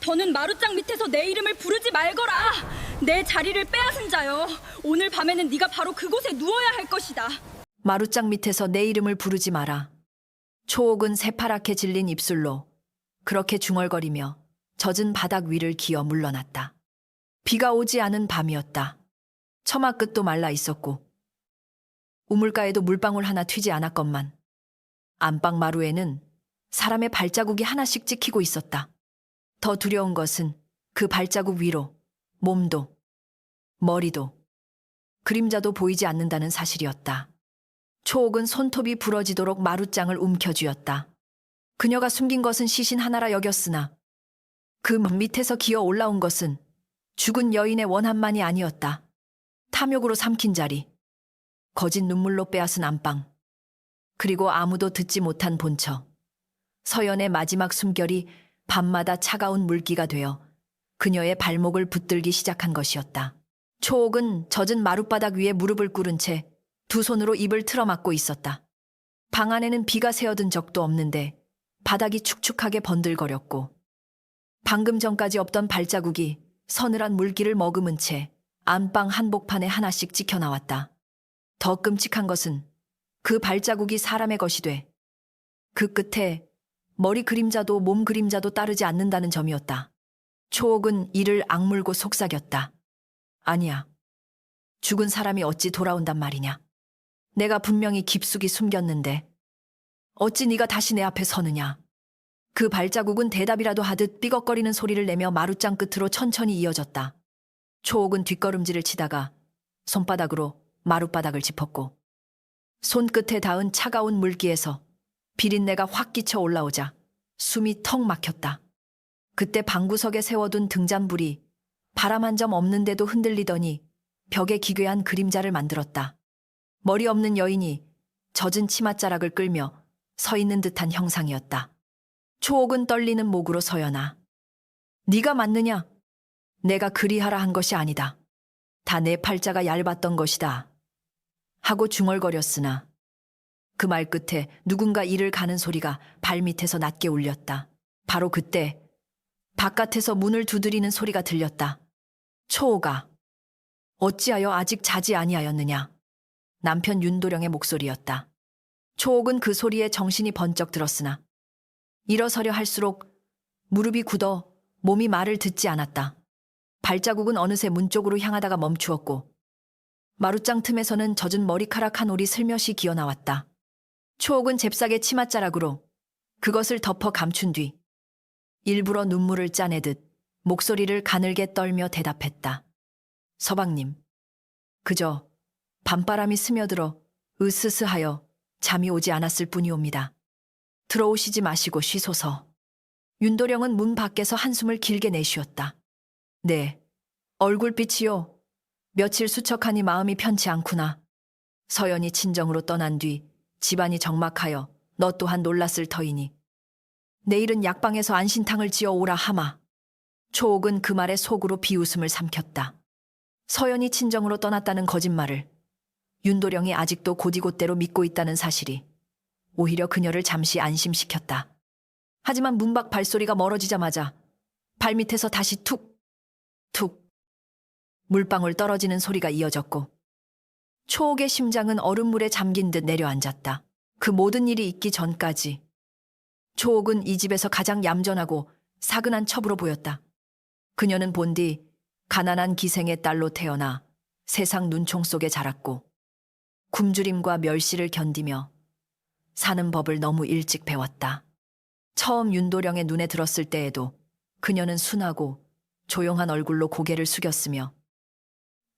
저는 마루짱 밑에서 내 이름을 부르지 말거라. 내 자리를 빼앗은 자여. 오늘 밤에는 네가 바로 그곳에 누워야 할 것이다. 마루짱 밑에서 내 이름을 부르지 마라. 초옥은 새파랗게 질린 입술로 그렇게 중얼거리며 젖은 바닥 위를 기어 물러났다. 비가 오지 않은 밤이었다. 처마 끝도 말라 있었고 우물가에도 물방울 하나 튀지 않았건만 안방 마루에는 사람의 발자국이 하나씩 찍히고 있었다. 더 두려운 것은 그 발자국 위로 몸도 머리도 그림자도 보이지 않는다는 사실이었다. 초옥은 손톱이 부러지도록 마루짱을 움켜쥐었다. 그녀가 숨긴 것은 시신 하나라 여겼으나 그 밑에서 기어 올라온 것은 죽은 여인의 원한만이 아니었다. 탐욕으로 삼킨 자리, 거짓 눈물로 빼앗은 안방, 그리고 아무도 듣지 못한 본처. 서연의 마지막 숨결이 밤마다 차가운 물기가 되어 그녀의 발목을 붙들기 시작한 것이었다. 초옥은 젖은 마룻바닥 위에 무릎을 꿇은 채 두 손으로 입을 틀어막고 있었다. 방 안에는 비가 새어든 적도 없는데 바닥이 축축하게 번들거렸고 방금 전까지 없던 발자국이 서늘한 물기를 머금은 채 안방 한복판에 하나씩 찍혀 나왔다. 더 끔찍한 것은 그 발자국이 사람의 것이 돼 그 끝에 머리 그림자도 몸 그림자도 따르지 않는다는 점이었다. 초옥은 이를 악물고 속삭였다. 아니야. 죽은 사람이 어찌 돌아온단 말이냐. 내가 분명히 깊숙이 숨겼는데 어찌 네가 다시 내 앞에 서느냐. 그 발자국은 대답이라도 하듯 삐걱거리는 소리를 내며 마루짱 끝으로 천천히 이어졌다. 초옥은 뒷걸음질을 치다가 손바닥으로 마룻바닥을 짚었고 손끝에 닿은 차가운 물기에서 비린내가 확 끼쳐 올라오자 숨이 턱 막혔다. 그때 방구석에 세워둔 등잔불이 바람 한 점 없는데도 흔들리더니 벽에 기괴한 그림자를 만들었다. 머리 없는 여인이 젖은 치맛자락을 끌며 서 있는 듯한 형상이었다. 초옥은 떨리는 목으로 서연아. 네가 맞느냐? 내가 그리하라 한 것이 아니다. 다 내 팔자가 얇았던 것이다. 하고 중얼거렸으나 그 말 끝에 누군가 이를 가는 소리가 발밑에서 낮게 울렸다. 바로 그때 바깥에서 문을 두드리는 소리가 들렸다. 초옥아, 어찌하여 아직 자지 아니하였느냐? 남편 윤도령의 목소리였다. 초옥은 그 소리에 정신이 번쩍 들었으나 일어서려 할수록 무릎이 굳어 몸이 말을 듣지 않았다. 발자국은 어느새 문 쪽으로 향하다가 멈추었고 마룻장 틈에서는 젖은 머리카락 한 올이 슬며시 기어나왔다. 초옥은 잽싸게 치맛자락으로 그것을 덮어 감춘 뒤 일부러 눈물을 짜내듯 목소리를 가늘게 떨며 대답했다. 서방님, 그저 밤바람이 스며들어 으스스하여 잠이 오지 않았을 뿐이옵니다. 들어오시지 마시고 쉬소서. 윤도령은 문 밖에서 한숨을 길게 내쉬었다. 네, 얼굴빛이요. 며칠 수척하니 마음이 편치 않구나. 서연이 친정으로 떠난 뒤 집안이 적막하여 너 또한 놀랐을 터이니 내일은 약방에서 안신탕을 지어 오라 하마. 초옥은 그 말에 속으로 비웃음을 삼켰다. 서연이 친정으로 떠났다는 거짓말을 윤도령이 아직도 곧이곧대로 믿고 있다는 사실이 오히려 그녀를 잠시 안심시켰다. 하지만 문 밖 발소리가 멀어지자마자 발밑에서 다시 툭, 툭 물방울 떨어지는 소리가 이어졌고 초옥의 심장은 얼음물에 잠긴 듯 내려앉았다. 그 모든 일이 있기 전까지 초옥은 이 집에서 가장 얌전하고 사근한 첩으로 보였다. 그녀는 본디 가난한 기생의 딸로 태어나 세상 눈총 속에 자랐고 굶주림과 멸시를 견디며 사는 법을 너무 일찍 배웠다. 처음 윤도령의 눈에 들었을 때에도 그녀는 순하고 조용한 얼굴로 고개를 숙였으며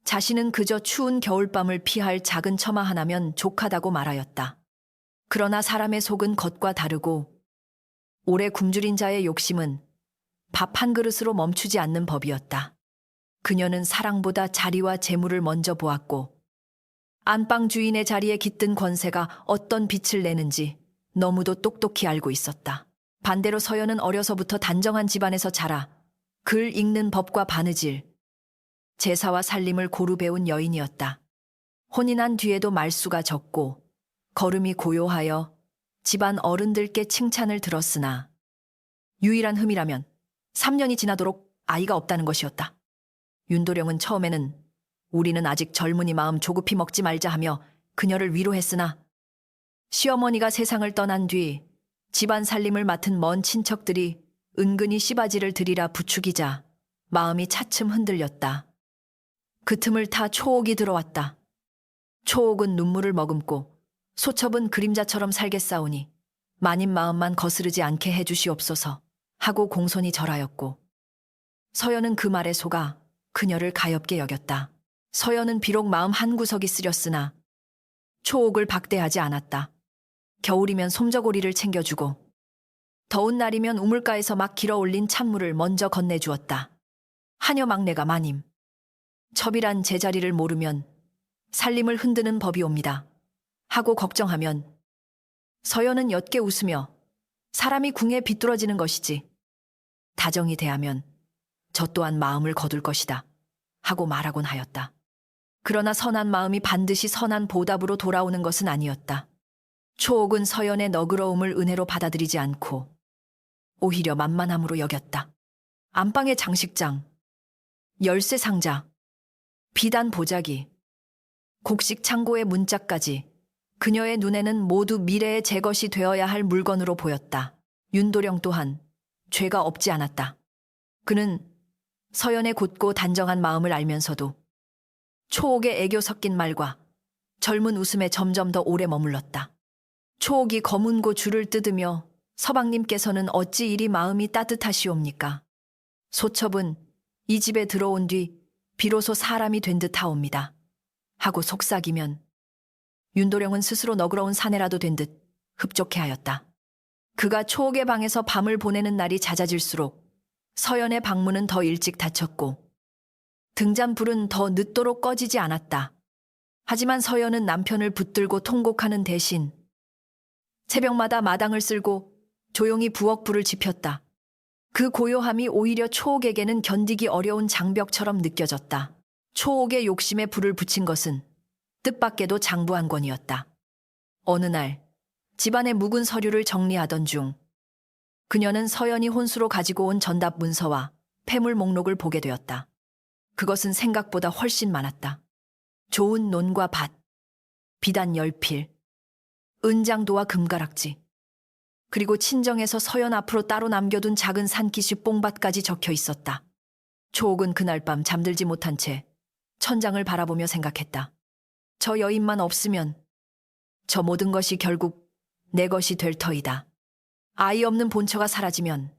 자신은 그저 추운 겨울밤을 피할 작은 처마 하나면 족하다고 말하였다. 그러나 사람의 속은 겉과 다르고 오래 굶주린 자의 욕심은 밥 한 그릇으로 멈추지 않는 법이었다. 그녀는 사랑보다 자리와 재물을 먼저 보았고 안방 주인의 자리에 깃든 권세가 어떤 빛을 내는지 너무도 똑똑히 알고 있었다. 반대로 서연은 어려서부터 단정한 집안에서 자라 글 읽는 법과 바느질, 제사와 살림을 고루 배운 여인이었다. 혼이 난 뒤에도 말수가 적고 걸음이 고요하여 집안 어른들께 칭찬을 들었으나 유일한 흠이라면 3년이 지나도록 아이가 없다는 것이었다. 윤도령은 처음에는 우리는 아직 젊으니 마음 조급히 먹지 말자 하며 그녀를 위로했으나 시어머니가 세상을 떠난 뒤 집안 살림을 맡은 먼 친척들이 은근히 씨바지를 들이라 부추기자 마음이 차츰 흔들렸다. 그 틈을 타 초옥이 들어왔다. 초옥은 눈물을 머금고 소첩은 그림자처럼 살겠사오니 마님 마음만 거스르지 않게 해주시옵소서 하고 공손히 절하였고, 서연은 그 말에 속아 그녀를 가엾게 여겼다. 서연은 비록 마음 한구석이 쓰렸으나 초옥을 박대하지 않았다. 겨울이면 솜저고리를 챙겨주고 더운 날이면 우물가에서 막 길어올린 찬물을 먼저 건네주었다. 하녀 막내가 마님, 첩이란 제자리를 모르면 살림을 흔드는 법이옵니다 하고 걱정하면 서연은 옅게 웃으며 사람이 궁에 비뚤어지는 것이지 다정히 대하면 저 또한 마음을 거둘 것이다 하고 말하곤 하였다. 그러나 선한 마음이 반드시 선한 보답으로 돌아오는 것은 아니었다. 초옥은 서연의 너그러움을 은혜로 받아들이지 않고 오히려 만만함으로 여겼다. 안방의 장식장, 열쇠 상자, 비단 보자기, 곡식 창고의 문짝까지 그녀의 눈에는 모두 미래의 제 것이 되어야 할 물건으로 보였다. 윤도령 또한 죄가 없지 않았다. 그는 서연의 곧고 단정한 마음을 알면서도 초옥의 애교 섞인 말과 젊은 웃음에 점점 더 오래 머물렀다. 초옥이 검은고 줄을 뜯으며 서방님께서는 어찌 이리 마음이 따뜻하시옵니까? 소첩은 이 집에 들어온 뒤 비로소 사람이 된 듯 하옵니다 하고 속삭이면 윤도령은 스스로 너그러운 사내라도 된 듯 흡족해하였다. 그가 초옥의 방에서 밤을 보내는 날이 잦아질수록 서연의 방문은 더 일찍 닫혔고 등잔불은 더 늦도록 꺼지지 않았다. 하지만 서연은 남편을 붙들고 통곡하는 대신 새벽마다 마당을 쓸고 조용히 부엌불을 지폈다. 그 고요함이 오히려 초옥에게는 견디기 어려운 장벽처럼 느껴졌다. 초옥의 욕심에 불을 붙인 것은 뜻밖에도 장부한 권이었다. 어느 날 집안의 묵은 서류를 정리하던 중 그녀는 서연이 혼수로 가지고 온 전답 문서와 폐물 목록을 보게 되었다. 그것은 생각보다 훨씬 많았다. 좋은 논과 밭, 비단 10필, 은장도와 금가락지, 그리고 친정에서 서연 앞으로 따로 남겨둔 작은 산기시 뽕밭까지 적혀 있었다. 초옥은 그날 밤 잠들지 못한 채 천장을 바라보며 생각했다. 저 여인만 없으면 저 모든 것이 결국 내 것이 될 터이다. 아이 없는 본처가 사라지면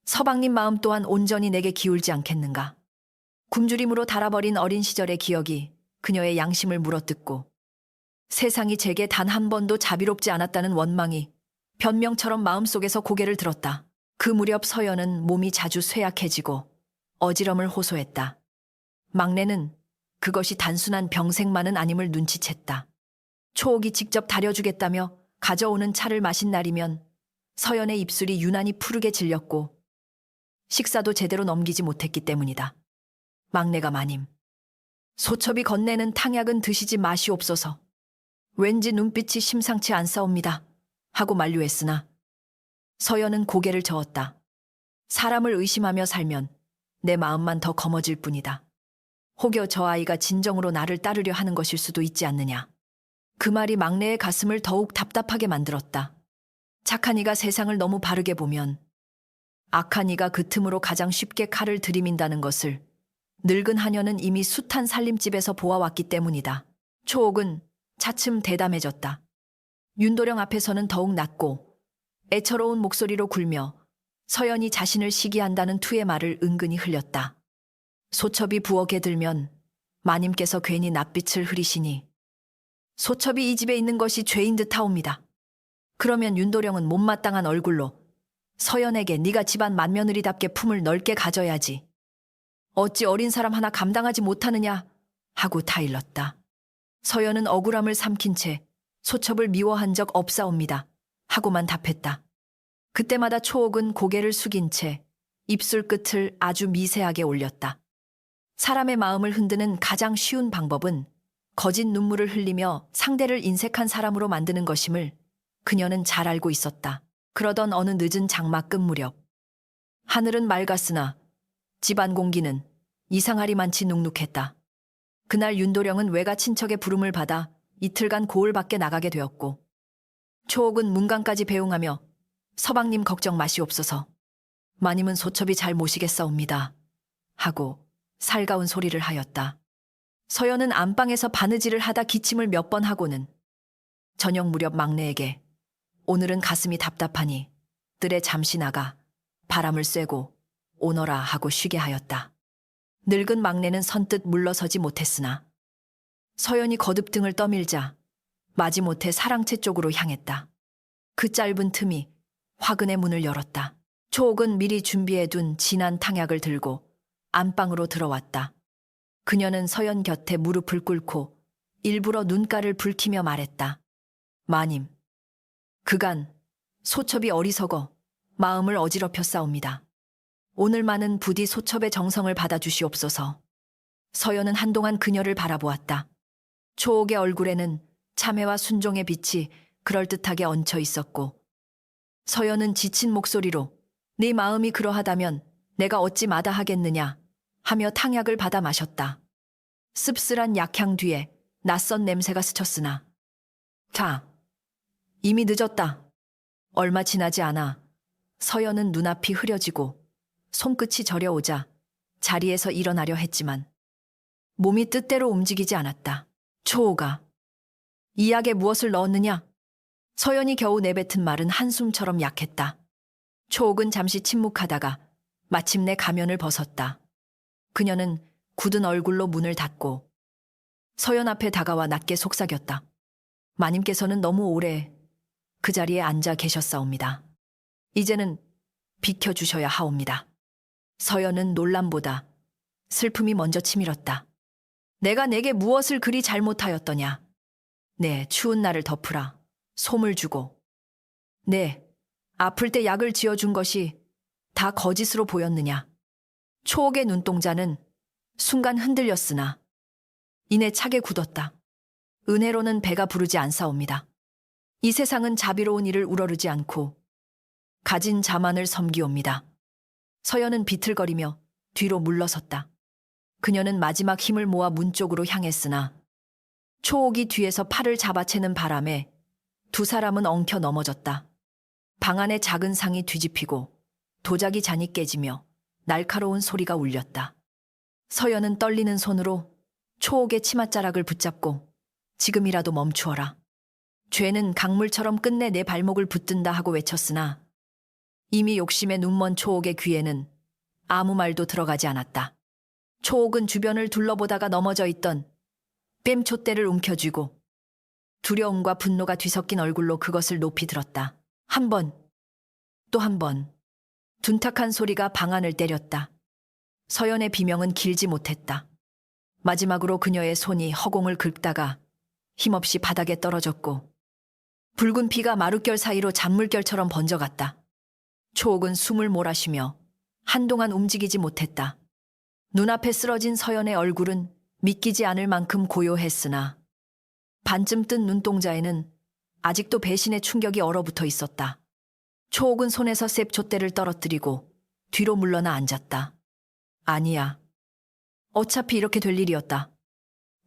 서방님 마음 또한 온전히 내게 기울지 않겠는가. 굶주림으로 달아버린 어린 시절의 기억이 그녀의 양심을 물어뜯고 세상이 제게 단 한 번도 자비롭지 않았다는 원망이 변명처럼 마음속에서 고개를 들었다. 그 무렵 서연은 몸이 자주 쇠약해지고 어지럼을 호소했다. 막내는 그것이 단순한 병색만은 아님을 눈치챘다. 초옥이 직접 다려주겠다며 가져오는 차를 마신 날이면 서연의 입술이 유난히 푸르게 질렸고 식사도 제대로 넘기지 못했기 때문이다. 막내가 마님, 소첩이 건네는 탕약은 드시지 마시옵소서. 왠지 눈빛이 심상치 않사옵니다 하고 만류했으나 서연은 고개를 저었다. 사람을 의심하며 살면 내 마음만 더 검어질 뿐이다. 혹여 저 아이가 진정으로 나를 따르려 하는 것일 수도 있지 않느냐. 그 말이 막내의 가슴을 더욱 답답하게 만들었다. 착한 이가 세상을 너무 바르게 보면 악한 이가 그 틈으로 가장 쉽게 칼을 들이민다는 것을 늙은 하녀는 이미 숱한 살림집에서 보아왔기 때문이다. 초옥은 차츰 대담해졌다. 윤도령 앞에서는 더욱 낮고 애처로운 목소리로 굴며 서연이 자신을 시기한다는 투의 말을 은근히 흘렸다. 소첩이 부엌에 들면 마님께서 괜히 낯빛을 흐리시니 소첩이 이 집에 있는 것이 죄인 듯 하옵니다. 그러면 윤도령은 못마땅한 얼굴로 서연에게 네가 집안 맏며느리답게 품을 넓게 가져야지. 어찌 어린 사람 하나 감당하지 못하느냐 하고 타일렀다. 서연은 억울함을 삼킨 채 소첩을 미워한 적 없사옵니다 하고만 답했다. 그때마다 초옥은 고개를 숙인 채 입술 끝을 아주 미세하게 올렸다. 사람의 마음을 흔드는 가장 쉬운 방법은 거짓 눈물을 흘리며 상대를 인색한 사람으로 만드는 것임을 그녀는 잘 알고 있었다. 그러던 어느 늦은 장마 끝 무렵 하늘은 맑았으나 집안 공기는 이상하리만치 눅눅했다. 그날 윤도령은 외가 친척의 부름을 받아 이틀간 고을 밖에 나가게 되었고, 초옥은 문간까지 배웅하며 서방님 걱정 마시옵소서. 마님은 소첩이 잘 모시겠사옵니다. 하고 살가운 소리를 하였다. 서연은 안방에서 바느질을 하다 기침을 몇 번 하고는 저녁 무렵 막내에게 오늘은 가슴이 답답하니 뜰에 잠시 나가 바람을 쐬고 오너라 하고 쉬게 하였다. 늙은 막내는 선뜻 물러서지 못했으나 서연이 거듭 등을 떠밀자 마지못해 사랑채 쪽으로 향했다. 그 짧은 틈이 화근의 문을 열었다. 초옥은 미리 준비해둔 진한 탕약을 들고 안방으로 들어왔다. 그녀는 서연 곁에 무릎을 꿇고 일부러 눈가를 붉히며 말했다. 마님, 그간 소첩이 어리석어 마음을 어지럽혔사옵니다. 오늘만은 부디 소첩의 정성을 받아주시옵소서. 서연은 한동안 그녀를 바라보았다. 초옥의 얼굴에는 참회와 순종의 빛이 그럴듯하게 얹혀 있었고, 서연은 지친 목소리로 네 마음이 그러하다면 내가 어찌 마다하겠느냐 하며 탕약을 받아 마셨다. 씁쓸한 약향 뒤에 낯선 냄새가 스쳤으나 자, 이미 늦었다. 얼마 지나지 않아 서연은 눈앞이 흐려지고 손끝이 저려오자 자리에서 일어나려 했지만 몸이 뜻대로 움직이지 않았다. 초호가 이 약에 무엇을 넣었느냐? 서연이 겨우 내뱉은 말은 한숨처럼 약했다. 초옥은 잠시 침묵하다가 마침내 가면을 벗었다. 그녀는 굳은 얼굴로 문을 닫고 서연 앞에 다가와 낮게 속삭였다. 마님께서는 너무 오래 그 자리에 앉아 계셨사옵니다. 이제는 비켜주셔야 하옵니다. 서연은 놀람보다 슬픔이 먼저 치밀었다. 내가 내게 무엇을 그리 잘못하였더냐? 네, 추운 날을 덮으라 솜을 주고, 네, 아플 때 약을 지어준 것이 다 거짓으로 보였느냐? 초옥의 눈동자는 순간 흔들렸으나 이내 차게 굳었다. 은혜로는 배가 부르지 않사옵니다. 이 세상은 자비로운 이를 우러르지 않고 가진 자만을 섬기옵니다. 서연은 비틀거리며 뒤로 물러섰다. 그녀는 마지막 힘을 모아 문 쪽으로 향했으나 초옥이 뒤에서 팔을 잡아채는 바람에 두 사람은 엉켜 넘어졌다. 방 안의 작은 상이 뒤집히고 도자기 잔이 깨지며 날카로운 소리가 울렸다. 서연은 떨리는 손으로 초옥의 치맛자락을 붙잡고 지금이라도 멈추어라. 죄는 강물처럼 끝내 내 발목을 붙든다 하고 외쳤으나 이미 욕심에 눈먼 초옥의 귀에는 아무 말도 들어가지 않았다. 초옥은 주변을 둘러보다가 넘어져 있던 뺨촛대를 움켜쥐고 두려움과 분노가 뒤섞인 얼굴로 그것을 높이 들었다. 한 번, 또 한 번, 둔탁한 소리가 방 안을 때렸다. 서연의 비명은 길지 못했다. 마지막으로 그녀의 손이 허공을 긁다가 힘없이 바닥에 떨어졌고 붉은 피가 마룻결 사이로 잔물결처럼 번져갔다. 초옥은 숨을 몰아쉬며 한동안 움직이지 못했다. 눈앞에 쓰러진 서연의 얼굴은 믿기지 않을 만큼 고요했으나 반쯤 뜬 눈동자에는 아직도 배신의 충격이 얼어붙어 있었다. 초옥은 손에서 셉촛대를 떨어뜨리고 뒤로 물러나 앉았다. 아니야. 어차피 이렇게 될 일이었다.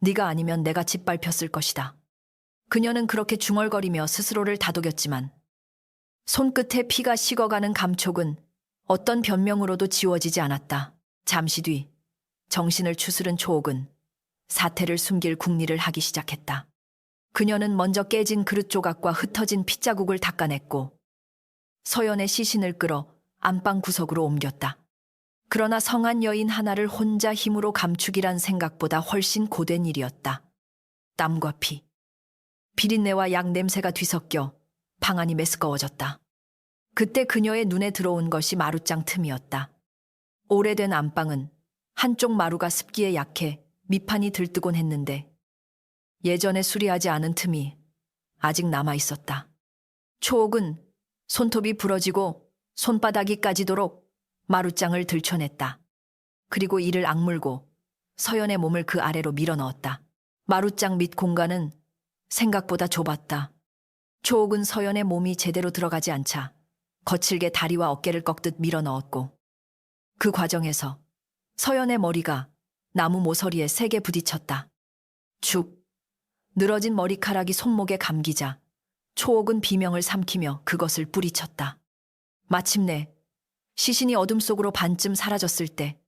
네가 아니면 내가 짓밟혔을 것이다. 그녀는 그렇게 중얼거리며 스스로를 다독였지만 손끝에 피가 식어가는 감촉은 어떤 변명으로도 지워지지 않았다. 잠시 뒤 정신을 추스른 초옥은 사태를 숨길 궁리를 하기 시작했다. 그녀는 먼저 깨진 그릇 조각과 흩어진 핏자국을 닦아냈고 서연의 시신을 끌어 안방 구석으로 옮겼다. 그러나 성한 여인 하나를 혼자 힘으로 감추기란 생각보다 훨씬 고된 일이었다. 땀과 피, 비린내와 약 냄새가 뒤섞여 방 안이 메스꺼워졌다. 그때 그녀의 눈에 들어온 것이 마룻장 틈이었다. 오래된 안방은 한쪽 마루가 습기에 약해 밑판이 들뜨곤 했는데 예전에 수리하지 않은 틈이 아직 남아있었다. 초옥은 손톱이 부러지고 손바닥이 까지도록 마룻장을 들춰냈다. 그리고 이를 악물고 서연의 몸을 그 아래로 밀어넣었다. 마룻장 밑 공간은 생각보다 좁았다. 초옥은 서연의 몸이 제대로 들어가지 않자 거칠게 다리와 어깨를 꺾듯 밀어넣었고 그 과정에서 서연의 머리가 나무 모서리에 세게 부딪혔다. 죽. 늘어진 머리카락이 손목에 감기자 초옥은 비명을 삼키며 그것을 뿌리쳤다. 마침내 시신이 어둠 속으로 반쯤 사라졌을 때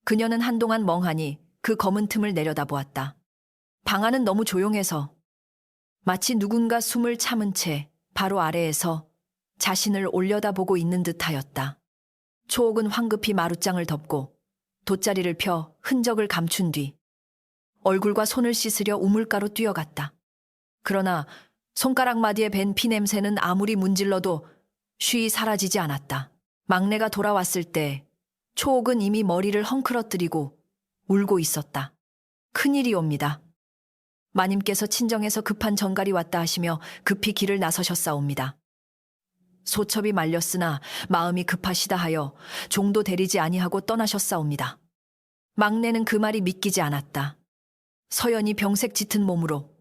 그녀는 한동안 멍하니 그 검은 틈을 내려다보았다. 방 안은 너무 조용해서 마치 누군가 숨을 참은 채 바로 아래에서 자신을 올려다보고 있는 듯하였다. 초옥은 황급히 마룻장을 덮고 돗자리를 펴 흔적을 감춘 뒤 얼굴과 손을 씻으려 우물가로 뛰어갔다. 그러나 손가락 마디에 밴 피 냄새는 아무리 문질러도 쉬이 사라지지 않았다. 막내가 돌아왔을 때 초옥은 이미 머리를 헝클어뜨리고 울고 있었다. 큰일이옵니다. 마님께서 친정에서 급한 전갈이 왔다 하시며 급히 길을 나서셨사옵니다. 소첩이 말렸으나 마음이 급하시다 하여 종도 데리지 아니하고 떠나셨사옵니다. 막내는 그 말이 믿기지 않았다. 서연이 병색 짙은 몸으로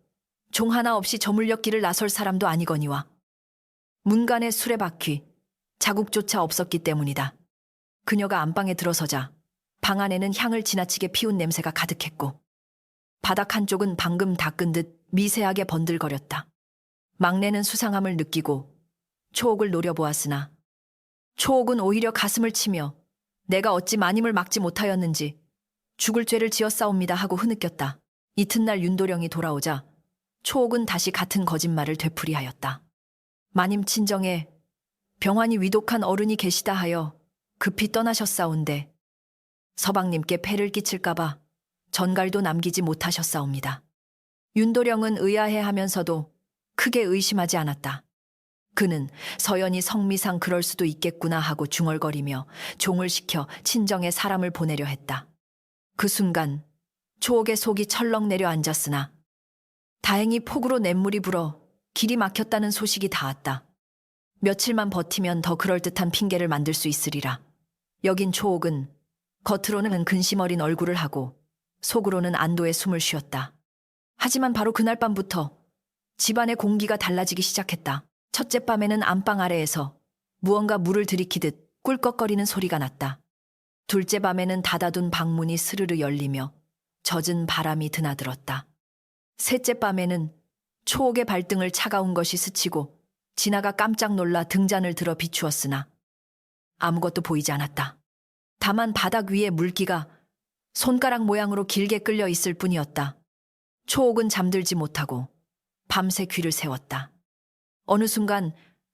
종 하나 없이 저물녘길을 나설 사람도 아니거니와 문간의 수레바퀴, 자국조차 없었기 때문이다. 그녀가 안방에 들어서자 방 안에는 향을 지나치게 피운 냄새가 가득했고 바닥 한쪽은 방금 닦은 듯 미세하게 번들거렸다. 막내는 수상함을 느끼고 초옥을 노려보았으나 초옥은 오히려 가슴을 치며 내가 어찌 마님을 막지 못하였는지 죽을 죄를 지었사옵니다 하고 흐느꼈다. 이튿날 윤도령이 돌아오자 초옥은 다시 같은 거짓말을 되풀이하였다. 마님 친정에 병환이 위독한 어른이 계시다 하여 급히 떠나셨사온데 서방님께 폐를 끼칠까봐 전갈도 남기지 못하셨사옵니다. 윤도령은 의아해하면서도 크게 의심하지 않았다. 그는 서연이 성미상 그럴 수도 있겠구나 하고 중얼거리며 종을 시켜 친정에 사람을 보내려 했다. 그 순간 초옥의 속이 철렁 내려앉았으나 다행히 폭우로 냇물이 불어 길이 막혔다는 소식이 닿았다. 며칠만 버티면 더 그럴듯한 핑계를 만들 수 있으리라. 여긴 초옥은 겉으로는 근심 어린 얼굴을 하고 속으로는 안도의 숨을 쉬었다. 하지만 바로 그날 밤부터 집안의 공기가 달라지기 시작했다. 첫째 밤에는 안방 아래에서 무언가 물을 들이키듯 꿀꺽거리는 소리가 났다. 둘째 밤에는 닫아둔 방문이 스르르 열리며 젖은 바람이 드나들었다. 셋째 밤에는 초옥의 발등을 차가운 것이 스치고 진아가 깜짝 놀라 등잔을 들어 비추었으나 아무것도 보이지 않았다. 다만 바닥 위에 물기가 손가락 모양으로 길게 끌려 있을 뿐이었다. 초옥은 잠들지 못하고 밤새 귀를 세웠다. 어느 순간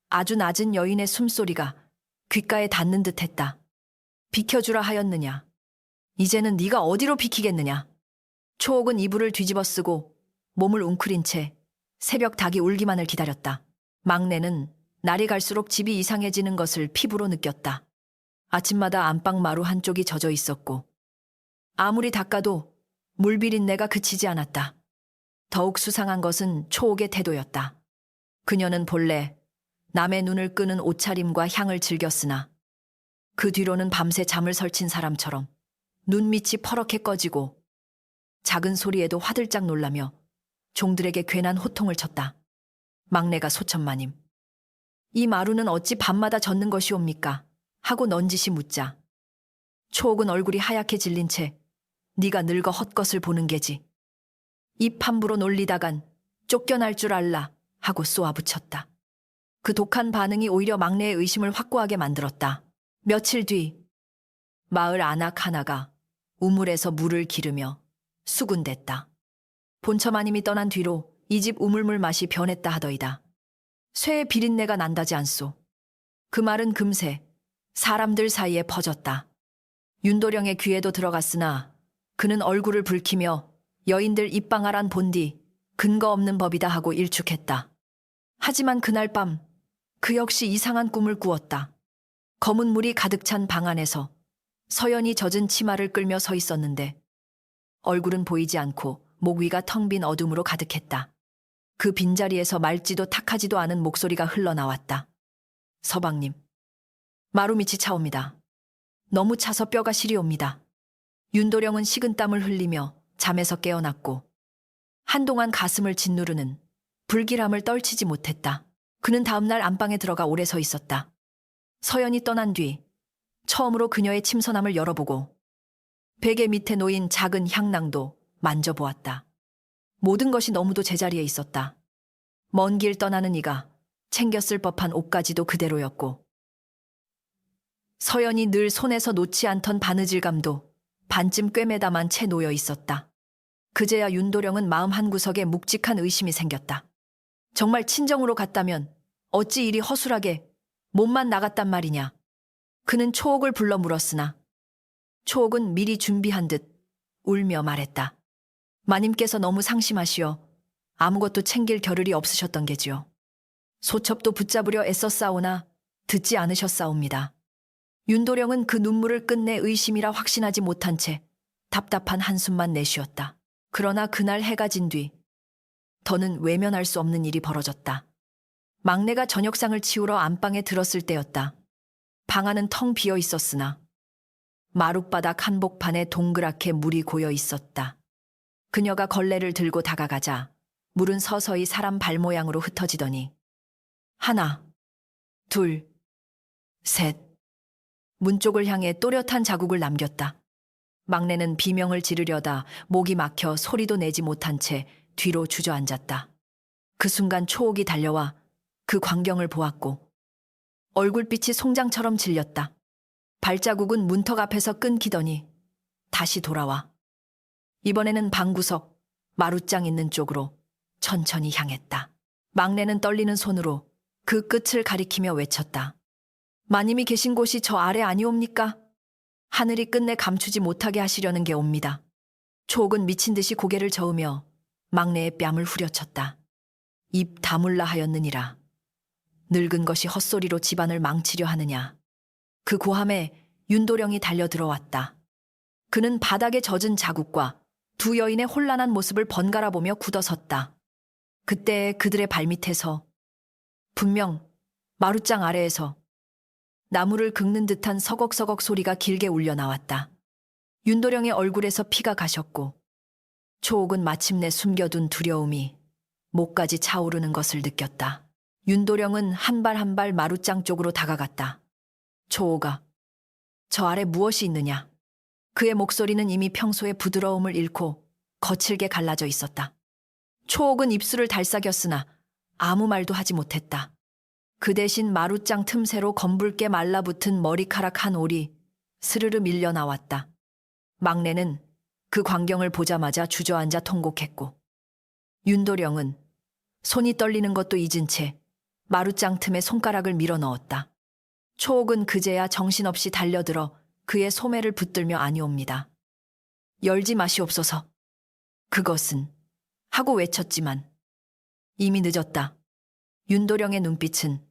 아주 낮은 여인의 숨소리가 귓가에 닿는 듯했다. 비켜주라 하였느냐. 이제는 네가 어디로 비키겠느냐. 초옥은 이불을 뒤집어 쓰고 몸을 웅크린 채 새벽 닭이 울기만을 기다렸다. 막내는 날이 갈수록 집이 이상해지는 것을 피부로 느꼈다. 아침마다 안방 마루 한쪽이 젖어 있었고 아무리 닦아도 물비린내가 그치지 않았다. 더욱 수상한 것은 초옥의 태도였다. 그녀는 본래 남의 눈을 끄는 옷차림과 향을 즐겼으나 그 뒤로는 밤새 잠을 설친 사람처럼 눈밑이 퍼렇게 꺼지고 작은 소리에도 화들짝 놀라며 종들에게 괜한 호통을 쳤다. 막내가 소천마님, 이 마루는 어찌 밤마다 젖는 것이옵니까? 하고 넌지시 묻자 초옥은 얼굴이 하얗게 질린 채 네가 늙어 헛것을 보는 게지. 입 함부로 놀리다간 쫓겨날 줄 알라 하고 쏘아붙였다. 그 독한 반응이 오히려 막내의 의심을 확고하게 만들었다. 며칠 뒤 마을 안악 하나가 우물에서 물을 기르며 수군댔다. 본처마님이 떠난 뒤로 이 집 우물물 맛이 변했다 하더이다. 쇠의 비린내가 난다지 않소. 그 말은 금세 사람들 사이에 퍼졌다. 윤도령의 귀에도 들어갔으나 그는 얼굴을 붉히며 여인들 입방아란 본디 근거 없는 법이다 하고 일축했다. 하지만 그날 밤 그 역시 이상한 꿈을 꾸었다. 검은 물이 가득 찬 방 안에서 서연이 젖은 치마를 끌며 서 있었는데 얼굴은 보이지 않고 목 위가 텅 빈 어둠으로 가득했다. 그 빈자리에서 맑지도 탁하지도 않은 목소리가 흘러나왔다. 서방님, 마루 밑이 차옵니다. 너무 차서 뼈가 시리옵니다. 윤도령은 식은땀을 흘리며 잠에서 깨어났고 한동안 가슴을 짓누르는 불길함을 떨치지 못했다. 그는 다음날 안방에 들어가 오래 서 있었다. 서연이 떠난 뒤 처음으로 그녀의 침선함을 열어보고 베개 밑에 놓인 작은 향낭도 만져보았다. 모든 것이 너무도 제자리에 있었다. 먼 길 떠나는 이가 챙겼을 법한 옷까지도 그대로였고 서연이 늘 손에서 놓지 않던 바느질감도 반쯤 꿰매다만 채 놓여 있었다. 그제야 윤도령은 마음 한구석에 묵직한 의심이 생겼다. 정말 친정으로 갔다면 어찌 이리 허술하게 몸만 나갔단 말이냐. 그는 초옥을 불러 물었으나 초옥은 미리 준비한 듯 울며 말했다. 마님께서 너무 상심하시어 아무것도 챙길 겨를이 없으셨던 게지요. 소첩도 붙잡으려 애썼사오나 듣지 않으셨사옵니다. 윤도령은 그 눈물을 끝내 의심이라 확신하지 못한 채 답답한 한숨만 내쉬었다. 그러나 그날 해가 진 뒤 더는 외면할 수 없는 일이 벌어졌다. 막내가 저녁상을 치우러 안방에 들었을 때였다. 방 안은 텅 비어 있었으나 마룻바닥 한복판에 동그랗게 물이 고여 있었다. 그녀가 걸레를 들고 다가가자 물은 서서히 사람 발 모양으로 흩어지더니 하나, 둘, 셋. 문 쪽을 향해 또렷한 자국을 남겼다. 막내는 비명을 지르려다 목이 막혀 소리도 내지 못한 채 뒤로 주저앉았다. 그 순간 초옥이 달려와 그 광경을 보았고 얼굴빛이 송장처럼 질렸다. 발자국은 문턱 앞에서 끊기더니 다시 돌아와 이번에는 방구석 마룻장 있는 쪽으로 천천히 향했다. 막내는 떨리는 손으로 그 끝을 가리키며 외쳤다. 마님이 계신 곳이 저 아래 아니옵니까? 하늘이 끝내 감추지 못하게 하시려는 게 옵니다. 초옥은 미친 듯이 고개를 저으며 막내의 뺨을 후려쳤다. 입 다물라 하였느니라. 늙은 것이 헛소리로 집안을 망치려 하느냐. 그 고함에 윤도령이 달려 들어왔다. 그는 바닥에 젖은 자국과 두 여인의 혼란한 모습을 번갈아 보며 굳어섰다. 그때 그들의 발밑에서 분명 마룻장 아래에서 나무를 긁는 듯한 서걱서걱 소리가 길게 울려 나왔다. 윤도령의 얼굴에서 피가 가셨고 초옥은 마침내 숨겨둔 두려움이 목까지 차오르는 것을 느꼈다. 윤도령은 한 발 한 발 마룻장 쪽으로 다가갔다. 초옥아, 저 아래 무엇이 있느냐? 그의 목소리는 이미 평소의 부드러움을 잃고 거칠게 갈라져 있었다. 초옥은 입술을 달싹였으나 아무 말도 하지 못했다. 그 대신 마룻장 틈새로 검붉게 말라붙은 머리카락 한 올이 스르르 밀려 나왔다. 막내는 그 광경을 보자마자 주저앉아 통곡했고 윤도령은 손이 떨리는 것도 잊은 채 마룻장 틈에 손가락을 밀어 넣었다. 초옥은 그제야 정신없이 달려들어 그의 소매를 붙들며 아니옵니다. 열지 마시옵소서. 그것은 하고 외쳤지만 이미 늦었다. 윤도령의 눈빛은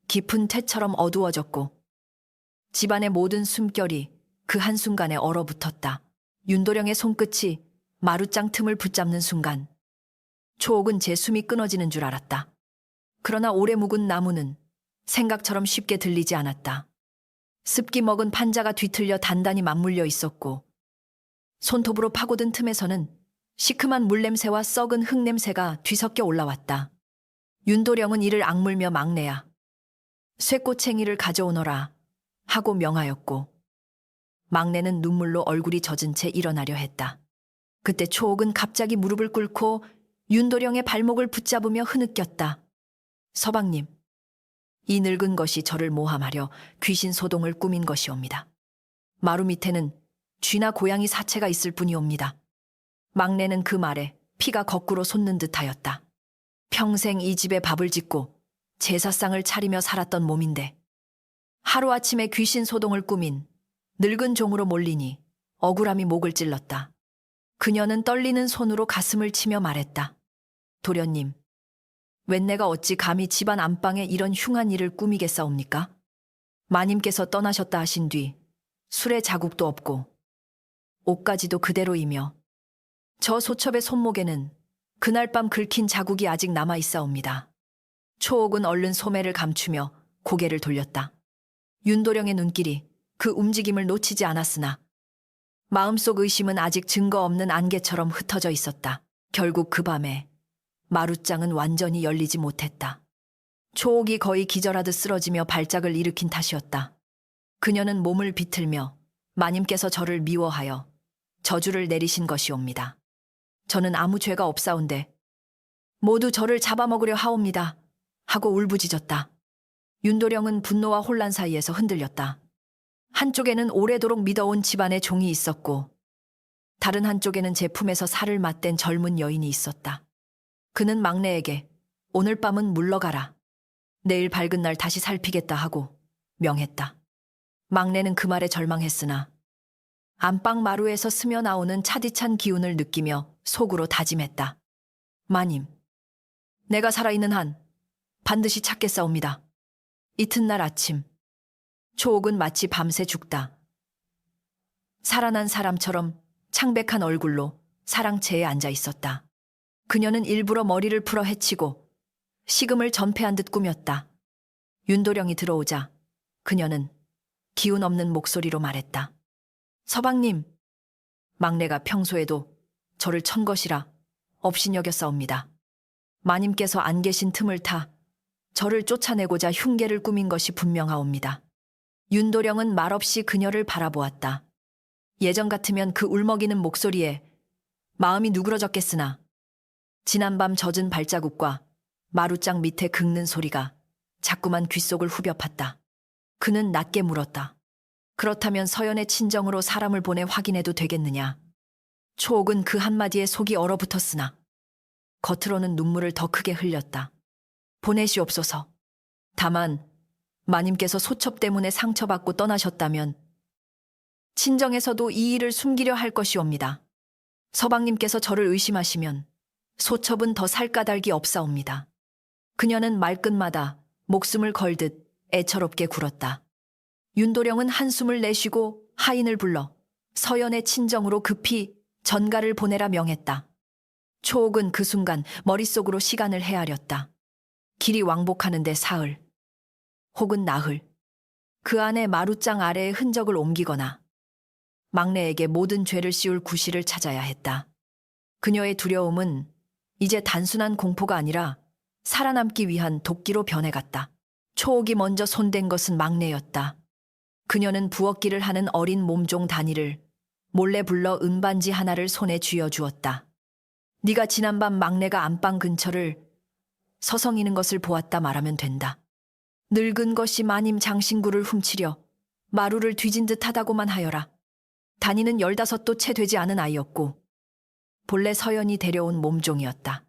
깊은 태처럼 어두워졌고 집안의 모든 숨결이 그 한순간에 얼어붙었다. 윤도령의 손끝이 마룻장 틈을 붙잡는 순간 초옥은 제 숨이 끊어지는 줄 알았다. 그러나 오래 묵은 나무는 생각처럼 쉽게 들리지 않았다. 습기 먹은 판자가 뒤틀려 단단히 맞물려 있었고 손톱으로 파고든 틈에서는 시큼한 물냄새와 썩은 흙냄새가 뒤섞여 올라왔다. 윤도령은 이를 악물며 막내야, 쇠꼬챙이를 가져오너라 하고 명하였고 막내는 눈물로 얼굴이 젖은 채 일어나려 했다. 그때 초옥은 갑자기 무릎을 꿇고 윤도령의 발목을 붙잡으며 흐느꼈다. 서방님, 이 늙은 것이 저를 모함하려 귀신 소동을 꾸민 것이옵니다. 마루 밑에는 쥐나 고양이 사체가 있을 뿐이옵니다. 막내는 그 말에 피가 거꾸로 솟는 듯하였다. 평생 이 집에 밥을 짓고 제사상을 차리며 살았던 몸인데 하루아침에 귀신 소동을 꾸민 늙은 종으로 몰리니 억울함이 목을 찔렀다. 그녀는 떨리는 손으로 가슴을 치며 말했다. 도련님, 웬 내가 어찌 감히 집안 안방에 이런 흉한 일을 꾸미겠사옵니까? 마님께서 떠나셨다 하신 뒤 술의 자국도 없고 옷가지도 그대로이며 저 소첩의 손목에는 그날 밤 긁힌 자국이 아직 남아있사옵니다. 초옥은 얼른 소매를 감추며 고개를 돌렸다. 윤도령의 눈길이 그 움직임을 놓치지 않았으나 마음속 의심은 아직 증거 없는 안개처럼 흩어져 있었다. 결국 그 밤에 마룻장은 완전히 열리지 못했다. 초옥이 거의 기절하듯 쓰러지며 발작을 일으킨 탓이었다. 그녀는 몸을 비틀며 마님께서 저를 미워하여 저주를 내리신 것이옵니다. 저는 아무 죄가 없사온데 모두 저를 잡아먹으려 하옵니다. 하고 울부짖었다. 윤도령은 분노와 혼란 사이에서 흔들렸다. 한쪽에는 오래도록 믿어온 집안의 종이 있었고 다른 한쪽에는 제 품에서 살을 맞댄 젊은 여인이 있었다. 그는 막내에게 오늘 밤은 물러가라. 내일 밝은 날 다시 살피겠다 하고 명했다. 막내는 그 말에 절망했으나 안방 마루에서 스며 나오는 차디찬 기운을 느끼며 속으로 다짐했다. 마님, 내가 살아있는 한 반드시 찾겠사옵니다. 이튿날 아침, 초옥은 마치 밤새 죽다. 살아난 사람처럼 창백한 얼굴로 사랑채에 앉아 있었다. 그녀는 일부러 머리를 풀어 헤치고 식음을 전폐한 듯 꾸몄다. 윤도령이 들어오자 그녀는 기운 없는 목소리로 말했다. 서방님, 막내가 평소에도 저를 천것이라 업신여겼사옵니다. 마님께서 안 계신 틈을 타 저를 쫓아내고자 흉계를 꾸민 것이 분명하옵니다. 윤도령은 말없이 그녀를 바라보았다. 예전 같으면 그 울먹이는 목소리에 마음이 누그러졌겠으나 지난밤 젖은 발자국과 마루장 밑에 긁는 소리가 자꾸만 귓속을 후벼 팠다. 그는 낮게 물었다. 그렇다면 서연의 친정으로 사람을 보내 확인해도 되겠느냐? 초옥은 그 한마디에 속이 얼어붙었으나 겉으로는 눈물을 더 크게 흘렸다. 보내시옵소서. 다만 마님께서 소첩 때문에 상처받고 떠나셨다면 친정에서도 이 일을 숨기려 할 것이옵니다. 서방님께서 저를 의심하시면 소첩은 더 살 까닭이 없사옵니다. 그녀는 말끝마다 목숨을 걸듯 애처롭게 굴었다. 윤도령은 한숨을 내쉬고 하인을 불러 서연의 친정으로 급히 전가를 보내라 명했다. 초옥은 그 순간 머릿속으로 시간을 헤아렸다. 길이 왕복하는데 사흘, 혹은 나흘, 그 안에 마루장 아래의 흔적을 옮기거나 막내에게 모든 죄를 씌울 구실을 찾아야 했다. 그녀의 두려움은 이제 단순한 공포가 아니라 살아남기 위한 도끼로 변해갔다. 초옥이 먼저 손댄 것은 막내였다. 그녀는 부엌길을 하는 어린 몸종 단이를 몰래 불러 은반지 하나를 손에 쥐어주었다. 네가 지난밤 막내가 안방 근처를 서성이는 것을 보았다 말하면 된다. 늙은 것이 마님 장신구를 훔치려 마루를 뒤진 듯하다고만 하여라. 단이는 15도 채 되지 않은 아이였고 본래 서연이 데려온 몸종이었다.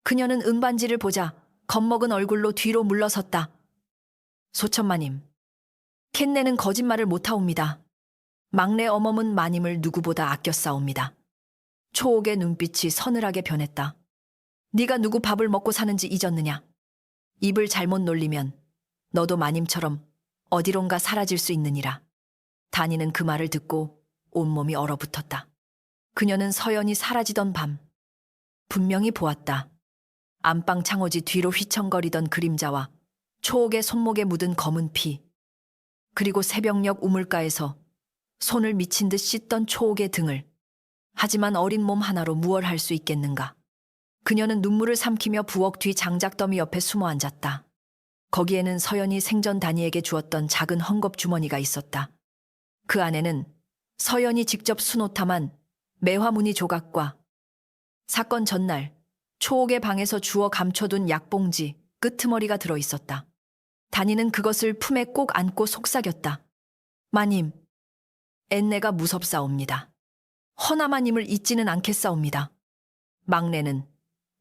그녀는 은반지를 보자 겁먹은 얼굴로 뒤로 물러섰다. 소천마님, 캣내는 거짓말을 못하옵니다. 막내 어멈은 마님을 누구보다 아꼈사옵니다. 초옥의 눈빛이 서늘하게 변했다. 네가 누구 밥을 먹고 사는지 잊었느냐? 입을 잘못 놀리면 너도 마님처럼 어디론가 사라질 수 있느니라. 단이는 그 말을 듣고 온몸이 얼어붙었다. 그녀는 서연이 사라지던 밤 분명히 보았다. 안방 창호지 뒤로 휘청거리던 그림자와 초옥의 손목에 묻은 검은 피, 그리고 새벽녘 우물가에서 손을 미친 듯 씻던 초옥의 등을. 하지만 어린 몸 하나로 무얼 할 수 있겠는가. 그녀는 눈물을 삼키며 부엌 뒤 장작더미 옆에 숨어 앉았다. 거기에는 서연이 생전 단이에게 주었던 작은 헝겊 주머니가 있었다. 그 안에는 서연이 직접 수놓탐한 매화무늬 조각과 사건 전날 초옥의 방에서 주워 감춰둔 약봉지 끄트머리가 들어있었다. 단이는 그것을 품에 꼭 안고 속삭였다. 마님, 앤내가 무섭사옵니다. 허나마님을 잊지는 않겠사옵니다. 막내는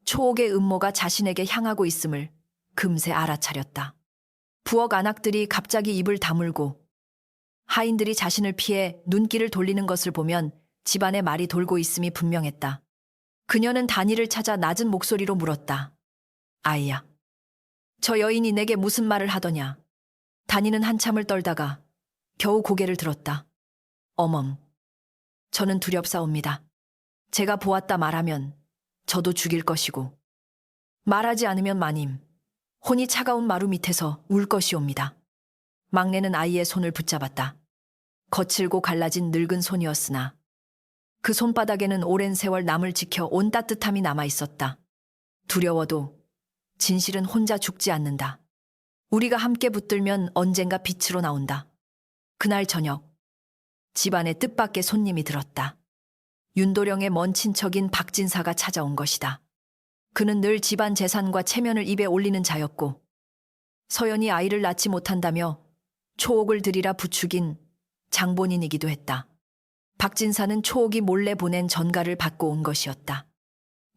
초옥의 음모가 자신에게 향하고 있음을 금세 알아차렸다. 부엌 안악들이 갑자기 입을 다물고 하인들이 자신을 피해 눈길을 돌리는 것을 보면 집안에 말이 돌고 있음이 분명했다. 그녀는 단이를 찾아 낮은 목소리로 물었다. 아이야, 저 여인이 내게 무슨 말을 하더냐? 단이는 한참을 떨다가 겨우 고개를 들었다. 어멈, 저는 두렵사옵니다. 제가 보았다 말하면 저도 죽일 것이고 말하지 않으면 마님, 혼이 차가운 마루 밑에서 울 것이옵니다. 막내는 아이의 손을 붙잡았다. 거칠고 갈라진 늙은 손이었으나 그 손바닥에는 오랜 세월 남을 지켜 온 따뜻함이 남아있었다. 두려워도 진실은 혼자 죽지 않는다. 우리가 함께 붙들면 언젠가 빛으로 나온다. 그날 저녁 집안에 뜻밖의 손님이 들었다. 윤도령의 먼 친척인 박진사가 찾아온 것이다. 그는 늘 집안 재산과 체면을 입에 올리는 자였고 서연이 아이를 낳지 못한다며 초옥을 들이라 부추긴 장본인이기도 했다. 박진사는 초옥이 몰래 보낸 전가를 받고 온 것이었다.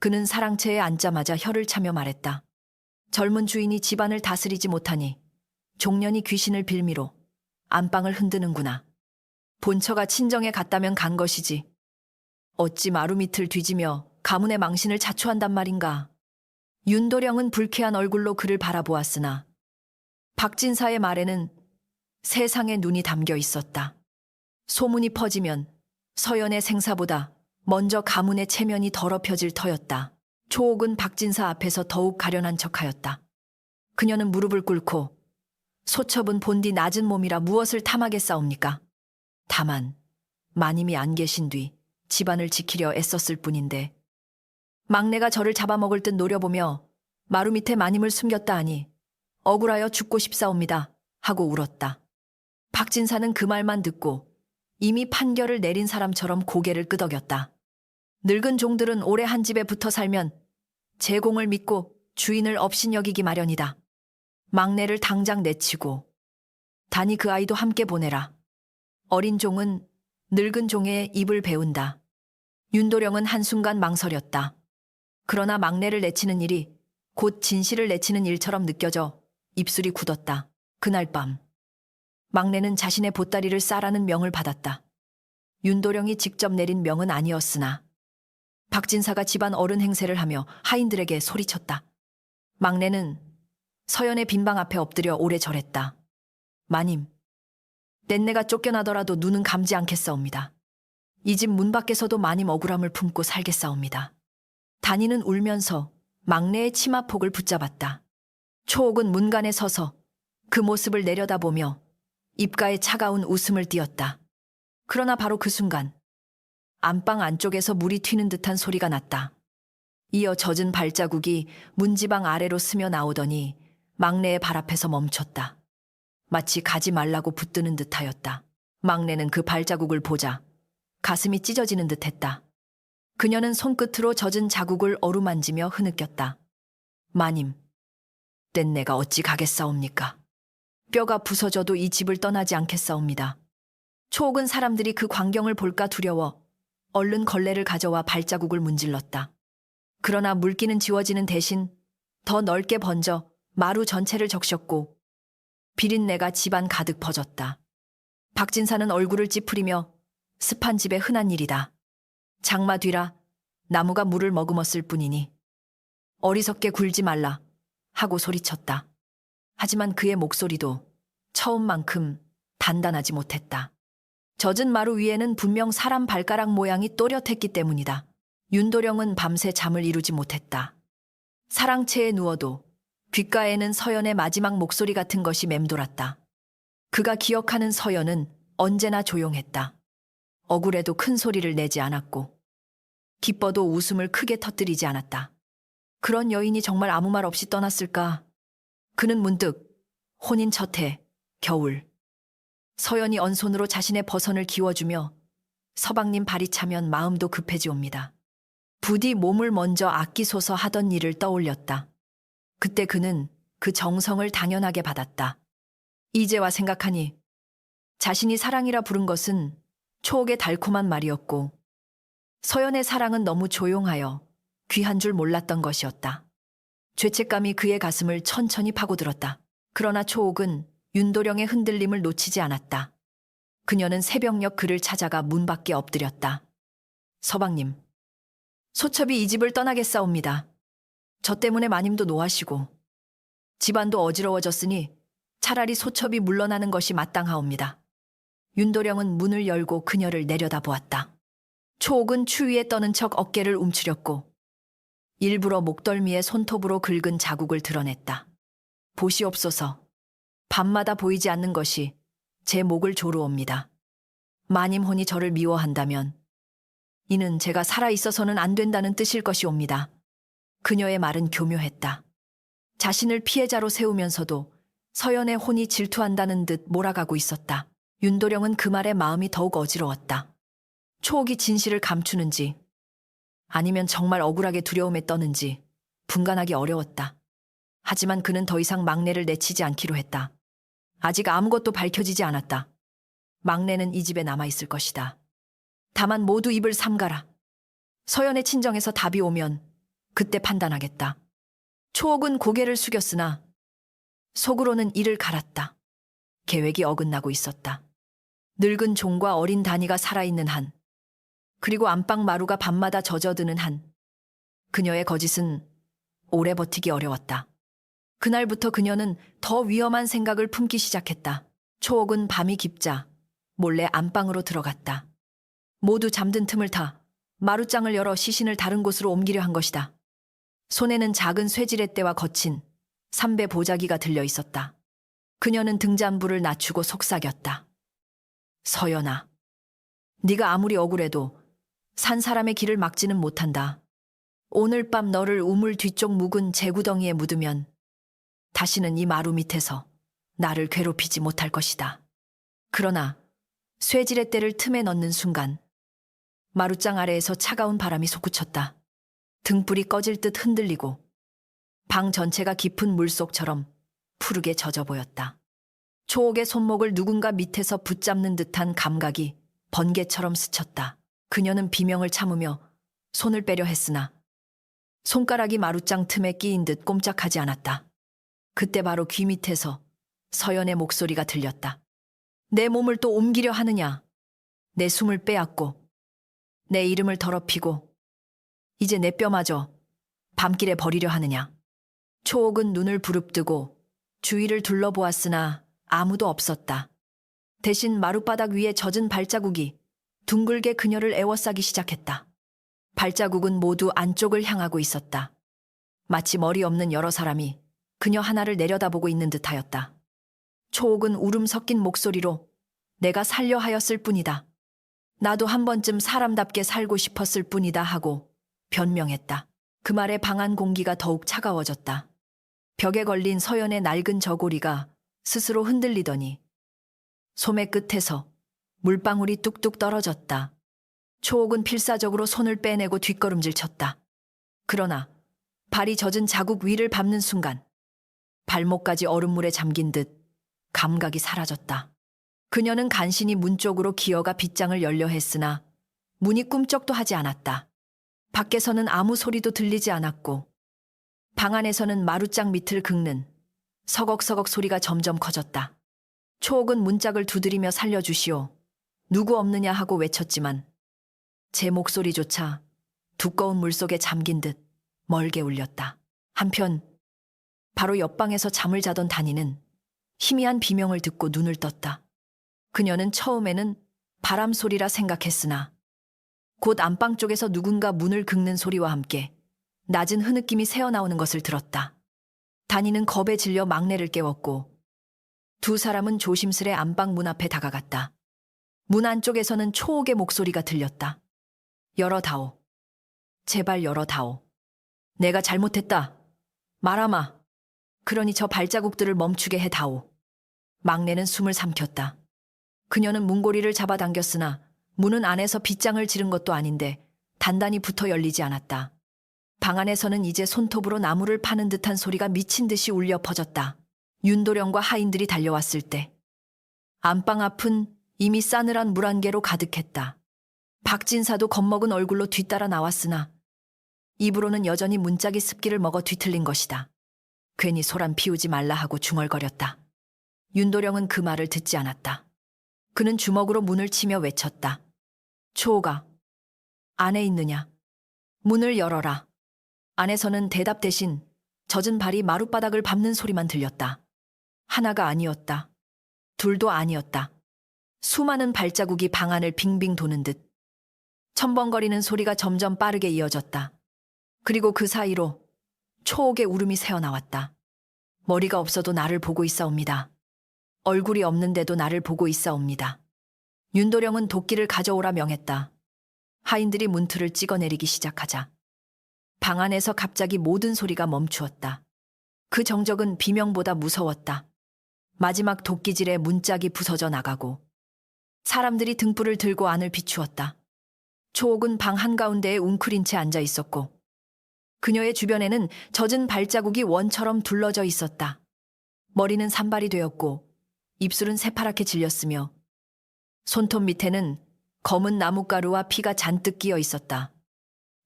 그는 사랑채에 앉자마자 혀를 차며 말했다. 젊은 주인이 집안을 다스리지 못하니 종년이 귀신을 빌미로 안방을 흔드는구나. 본처가 친정에 갔다면 간 것이지. 어찌 마루 밑을 뒤지며 가문의 망신을 자초한단 말인가. 윤도령은 불쾌한 얼굴로 그를 바라보았으나 박진사의 말에는 세상의 눈이 담겨 있었다. 소문이 퍼지면 서연의 생사보다 먼저 가문의 체면이 더럽혀질 터였다. 초옥은 박진사 앞에서 더욱 가련한 척하였다. 그녀는 무릎을 꿇고 소첩은 본디 낮은 몸이라 무엇을 탐하겠사옵니까? 다만 마님이 안 계신 뒤 집안을 지키려 애썼을 뿐인데 막내가 저를 잡아먹을 듯 노려보며 마루 밑에 마님을 숨겼다 하니 억울하여 죽고 싶사옵니다 하고 울었다. 박진사는 그 말만 듣고 이미 판결을 내린 사람처럼 고개를 끄덕였다. 늙은 종들은 오래 한 집에 붙어 살면 제공을 믿고 주인을 업신여기기 마련이다. 막내를 당장 내치고 단이 그 아이도 함께 보내라. 어린 종은 늙은 종의 입을 배운다. 윤도령은 한순간 망설였다. 그러나 막내를 내치는 일이 곧 진실을 내치는 일처럼 느껴져 입술이 굳었다. 그날 밤 막내는 자신의 보따리를 싸라는 명을 받았다. 윤도령이 직접 내린 명은 아니었으나 박진사가 집안 어른 행세를 하며 하인들에게 소리쳤다. 막내는 서연의 빈방 앞에 엎드려 오래 절했다. 마님, 뗏내가 쫓겨나더라도 눈은 감지 않겠사옵니다. 이 집 문 밖에서도 마님 억울함을 품고 살겠사옵니다. 단이는 울면서 막내의 치마폭을 붙잡았다. 초옥은 문간에 서서 그 모습을 내려다보며 입가에 차가운 웃음을 띄었다. 그러나 바로 그 순간 안방 안쪽에서 물이 튀는 듯한 소리가 났다. 이어 젖은 발자국이 문지방 아래로 스며 나오더니 막내의 발 앞에서 멈췄다. 마치 가지 말라고 붙드는 듯하였다. 막내는 그 발자국을 보자 가슴이 찢어지는 듯했다. 그녀는 손끝으로 젖은 자국을 어루만지며 흐느꼈다. 마님, 뗏내가 어찌 가겠사옵니까? 뼈가 부서져도 이 집을 떠나지 않겠사옵니다. 초옥은 사람들이 그 광경을 볼까 두려워 얼른 걸레를 가져와 발자국을 문질렀다. 그러나 물기는 지워지는 대신 더 넓게 번져 마루 전체를 적셨고 비린내가 집안 가득 퍼졌다. 박진사는 얼굴을 찌푸리며 습한 집의 흔한 일이다. 장마 뒤라 나무가 물을 머금었을 뿐이니 어리석게 굴지 말라 하고 소리쳤다. 하지만 그의 목소리도 처음만큼 단단하지 못했다. 젖은 마루 위에는 분명 사람 발가락 모양이 또렷했기 때문이다. 윤도령은 밤새 잠을 이루지 못했다. 사랑채에 누워도 귓가에는 서연의 마지막 목소리 같은 것이 맴돌았다. 그가 기억하는 서연은 언제나 조용했다. 억울해도 큰 소리를 내지 않았고 기뻐도 웃음을 크게 터뜨리지 않았다. 그런 여인이 정말 아무 말 없이 떠났을까? 그는 문득 혼인 첫해 겨울 서연이 언손으로 자신의 버선을 기워주며 서방님 발이 차면 마음도 급해지옵니다. 부디 몸을 먼저 아끼소서 하던 일을 떠올렸다. 그때 그는 그 정성을 당연하게 받았다. 이제와 생각하니 자신이 사랑이라 부른 것은 초옥의 달콤한 말이었고 서연의 사랑은 너무 조용하여 귀한 줄 몰랐던 것이었다. 죄책감이 그의 가슴을 천천히 파고들었다. 그러나 초옥은 윤도령의 흔들림을 놓치지 않았다. 그녀는 새벽녘 그를 찾아가 문 밖에 엎드렸다. 서방님, 소첩이 이 집을 떠나겠사옵니다. 저 때문에 마님도 노하시고 집안도 어지러워졌으니 차라리 소첩이 물러나는 것이 마땅하옵니다. 윤도령은 문을 열고 그녀를 내려다보았다. 초옥은 추위에 떠는 척 어깨를 움츠렸고 일부러 목덜미에 손톱으로 긁은 자국을 드러냈다. 보시옵소서. 밤마다 보이지 않는 것이 제 목을 조르옵니다. 마님 혼이 저를 미워한다면 이는 제가 살아있어서는 안 된다는 뜻일 것이옵니다. 그녀의 말은 교묘했다. 자신을 피해자로 세우면서도 서연의 혼이 질투한다는 듯 몰아가고 있었다. 윤도령은 그 말에 마음이 더욱 어지러웠다. 초옥이 진실을 감추는지 아니면 정말 억울하게 두려움에 떠는지 분간하기 어려웠다. 하지만 그는 더 이상 막내를 내치지 않기로 했다. 아직 아무것도 밝혀지지 않았다. 막내는 이 집에 남아있을 것이다. 다만 모두 입을 삼가라. 서연의 친정에서 답이 오면 그때 판단하겠다. 초옥은 고개를 숙였으나 속으로는 이를 갈았다. 계획이 어긋나고 있었다. 늙은 종과 어린 다니가 살아있는 한, 그리고 안방 마루가 밤마다 젖어드는 한, 그녀의 거짓은 오래 버티기 어려웠다. 그날부터 그녀는 더 위험한 생각을 품기 시작했다. 초옥은 밤이 깊자 몰래 안방으로 들어갔다. 모두 잠든 틈을 타 마루장을 열어 시신을 다른 곳으로 옮기려 한 것이다. 손에는 작은 쇠지렛대와 거친 삼배 보자기가 들려 있었다. 그녀는 등잔불을 낮추고 속삭였다. 서연아, 네가 아무리 억울해도 산 사람의 길을 막지는 못한다. 오늘 밤 너를 우물 뒤쪽 묵은 재구덩이에 묻으면 다시는 이 마루 밑에서 나를 괴롭히지 못할 것이다. 그러나 쇠지렛대를 틈에 넣는 순간 마루장 아래에서 차가운 바람이 솟구쳤다. 등불이 꺼질 듯 흔들리고 방 전체가 깊은 물속처럼 푸르게 젖어 보였다. 초옥의 손목을 누군가 밑에서 붙잡는 듯한 감각이 번개처럼 스쳤다. 그녀는 비명을 참으며 손을 빼려 했으나 손가락이 마루장 틈에 끼인 듯 꼼짝하지 않았다. 그때 바로 귀 밑에서 서연의 목소리가 들렸다. 내 몸을 또 옮기려 하느냐? 내 숨을 빼앗고 내 이름을 더럽히고 이제 내 뼈마저 밤길에 버리려 하느냐? 초옥은 눈을 부릅뜨고 주위를 둘러보았으나 아무도 없었다. 대신 마룻바닥 위에 젖은 발자국이 둥글게 그녀를 에워싸기 시작했다. 발자국은 모두 안쪽을 향하고 있었다. 마치 머리 없는 여러 사람이 그녀 하나를 내려다보고 있는 듯하였다. 초옥은 울음 섞인 목소리로 내가 살려 하였을 뿐이다. 나도 한 번쯤 사람답게 살고 싶었을 뿐이다 하고 변명했다. 그 말에 방 안 공기가 더욱 차가워졌다. 벽에 걸린 서연의 낡은 저고리가 스스로 흔들리더니 소매 끝에서 물방울이 뚝뚝 떨어졌다. 초옥은 필사적으로 손을 빼내고 뒷걸음질 쳤다. 그러나 발이 젖은 자국 위를 밟는 순간 발목까지 얼음물에 잠긴 듯 감각이 사라졌다. 그녀는 간신히 문 쪽으로 기어가 빗장을 열려 했으나 문이 꿈쩍도 하지 않았다. 밖에서는 아무 소리도 들리지 않았고 방 안에서는 마루장 밑을 긁는 서걱서걱 소리가 점점 커졌다. 초옥은 문짝을 두드리며 살려주시오. 누구 없느냐 하고 외쳤지만 제 목소리조차 두꺼운 물속에 잠긴 듯 멀게 울렸다. 한편 바로 옆방에서 잠을 자던 다니는 희미한 비명을 듣고 눈을 떴다. 그녀는 처음에는 바람 소리라 생각했으나 곧 안방 쪽에서 누군가 문을 긁는 소리와 함께 낮은 흐느낌이 새어나오는 것을 들었다. 다니는 겁에 질려 막내를 깨웠고 두 사람은 조심스레 안방 문 앞에 다가갔다. 문 안쪽에서는 초옥의 목소리가 들렸다. 열어다오. 제발 열어다오. 내가 잘못했다. 말아마. 그러니 저 발자국들을 멈추게 해다오. 막내는 숨을 삼켰다. 그녀는 문고리를 잡아당겼으나 문은 안에서 빗장을 지른 것도 아닌데 단단히 붙어 열리지 않았다. 방 안에서는 이제 손톱으로 나무를 파는 듯한 소리가 미친 듯이 울려 퍼졌다. 윤도령과 하인들이 달려왔을 때 안방 앞은 이미 싸늘한 물안개로 가득했다. 박진사도 겁먹은 얼굴로 뒤따라 나왔으나 입으로는 여전히 문짝이 습기를 먹어 뒤틀린 것이다. 괜히 소란 피우지 말라 하고 중얼거렸다. 윤도령은 그 말을 듣지 않았다. 그는 주먹으로 문을 치며 외쳤다. 초옥아, 안에 있느냐? 문을 열어라. 안에서는 대답 대신 젖은 발이 마룻바닥을 밟는 소리만 들렸다. 하나가 아니었다. 둘도 아니었다. 수많은 발자국이 방 안을 빙빙 도는 듯 첨벙거리는 소리가 점점 빠르게 이어졌다. 그리고 그 사이로 초옥의 울음이 새어나왔다. 머리가 없어도 나를 보고 있사옵니다. 얼굴이 없는데도 나를 보고 있사옵니다. 윤도령은 도끼를 가져오라 명했다. 하인들이 문틀을 찍어내리기 시작하자 방 안에서 갑자기 모든 소리가 멈추었다. 그 정적은 비명보다 무서웠다. 마지막 도끼질에 문짝이 부서져 나가고 사람들이 등불을 들고 안을 비추었다. 초옥은 방 한가운데에 웅크린 채 앉아 있었고 그녀의 주변에는 젖은 발자국이 원처럼 둘러져 있었다. 머리는 산발이 되었고 입술은 새파랗게 질렸으며 손톱 밑에는 검은 나뭇가루와 피가 잔뜩 끼어 있었다.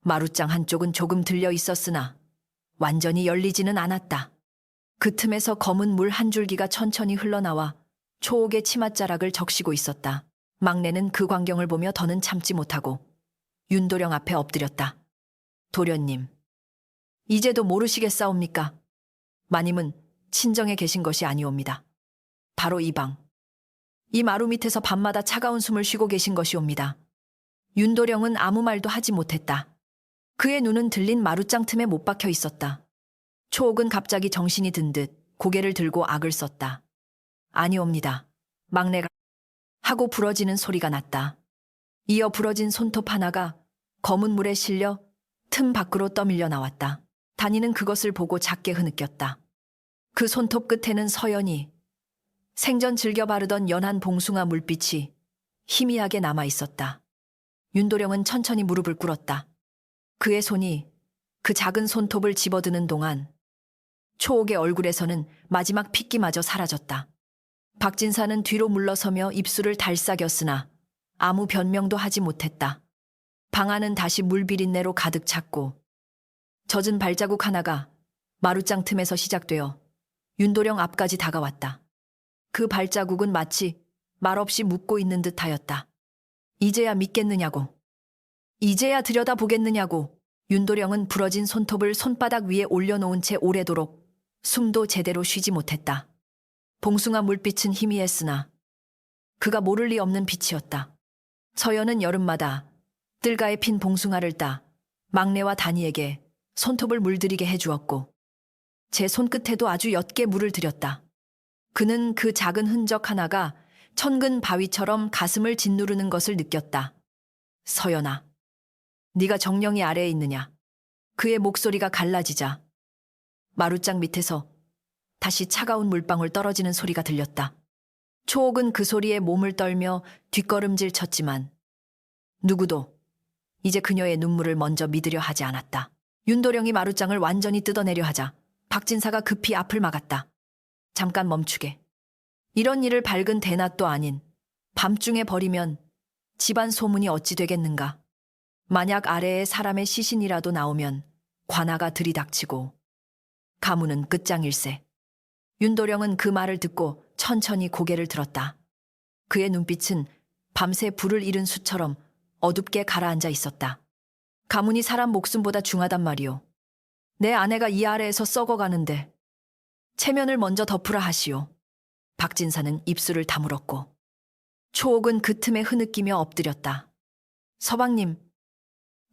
마룻장 한쪽은 조금 들려 있었으나 완전히 열리지는 않았다. 그 틈에서 검은 물 한 줄기가 천천히 흘러나와 초옥의 치맛자락을 적시고 있었다. 막내는 그 광경을 보며 더는 참지 못하고 윤도령 앞에 엎드렸다. 도련님, 이제도 모르시겠사옵니까? 마님은 친정에 계신 것이 아니옵니다. 바로 이 방, 이 마루 밑에서 밤마다 차가운 숨을 쉬고 계신 것이옵니다. 윤도령은 아무 말도 하지 못했다. 그의 눈은 들린 마룻장 틈에 못 박혀 있었다. 초옥은 갑자기 정신이 든 듯 고개를 들고 악을 썼다. 아니옵니다. 막내가 하고 부러지는 소리가 났다. 이어 부러진 손톱 하나가 검은 물에 실려 틈 밖으로 떠밀려 나왔다. 단이는 그것을 보고 작게 흐느꼈다. 그 손톱 끝에는 서연이 생전 즐겨 바르던 연한 봉숭아 물빛이 희미하게 남아 있었다. 윤도령은 천천히 무릎을 꿇었다. 그의 손이 그 작은 손톱을 집어드는 동안 초옥의 얼굴에서는 마지막 핏기마저 사라졌다. 박진사는 뒤로 물러서며 입술을 달싹였으나 아무 변명도 하지 못했다. 방 안은 다시 물비린내로 가득 찼고 젖은 발자국 하나가 마룻장 틈에서 시작되어 윤도령 앞까지 다가왔다. 그 발자국은 마치 말없이 묻고 있는 듯하였다. 이제야 믿겠느냐고. 이제야 들여다보겠느냐고. 윤도령은 부러진 손톱을 손바닥 위에 올려놓은 채 오래도록 숨도 제대로 쉬지 못했다. 봉숭아 물빛은 희미했으나 그가 모를 리 없는 빛이었다. 서연은 여름마다 뜰가에 핀 봉숭아를 따 막내와 단이에게 손톱을 물들이게 해주었고 제 손끝에도 아주 옅게 물을 들였다. 그는 그 작은 흔적 하나가 천근 바위처럼 가슴을 짓누르는 것을 느꼈다. 서연아, 네가 정령이 아래에 있느냐? 그의 목소리가 갈라지자 마룻장 밑에서 다시 차가운 물방울 떨어지는 소리가 들렸다. 초옥은 그 소리에 몸을 떨며 뒷걸음질 쳤지만 누구도 이제 그녀의 눈물을 먼저 믿으려 하지 않았다. 윤도령이 마룻장을 완전히 뜯어내려 하자 박진사가 급히 앞을 막았다. 잠깐 멈추게. 이런 일을 밝은 대낮도 아닌 밤중에 벌이면 집안 소문이 어찌 되겠는가. 만약 아래에 사람의 시신이라도 나오면 관아가 들이닥치고 가문은 끝장일세. 윤도령은 그 말을 듣고 천천히 고개를 들었다. 그의 눈빛은 밤새 불을 잃은 수처럼 어둡게 가라앉아 있었다. 가문이 사람 목숨보다 중하단 말이오. 내 아내가 이 아래에서 썩어가는데 체면을 먼저 덮으라 하시오. 박진사는 입술을 다물었고 초옥은 그 틈에 흐느끼며 엎드렸다. 서방님,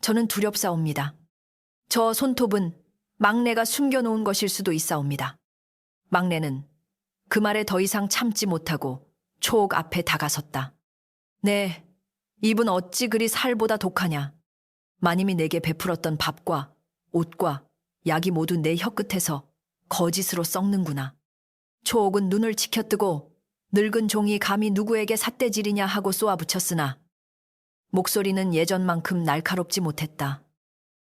저는 두렵사옵니다. 저 손톱은 막내가 숨겨놓은 것일 수도 있사옵니다. 막내는 그 말에 더 이상 참지 못하고 초옥 앞에 다가섰다. 네, 입은 어찌 그리 살보다 독하냐. 마님이 내게 베풀었던 밥과 옷과 약이 모두 내 혀끝에서 거짓으로 썩는구나. 초옥은 눈을 치켜뜨고 늙은 종이 감히 누구에게 삿대질이냐 하고 쏘아붙였으나 목소리는 예전만큼 날카롭지 못했다.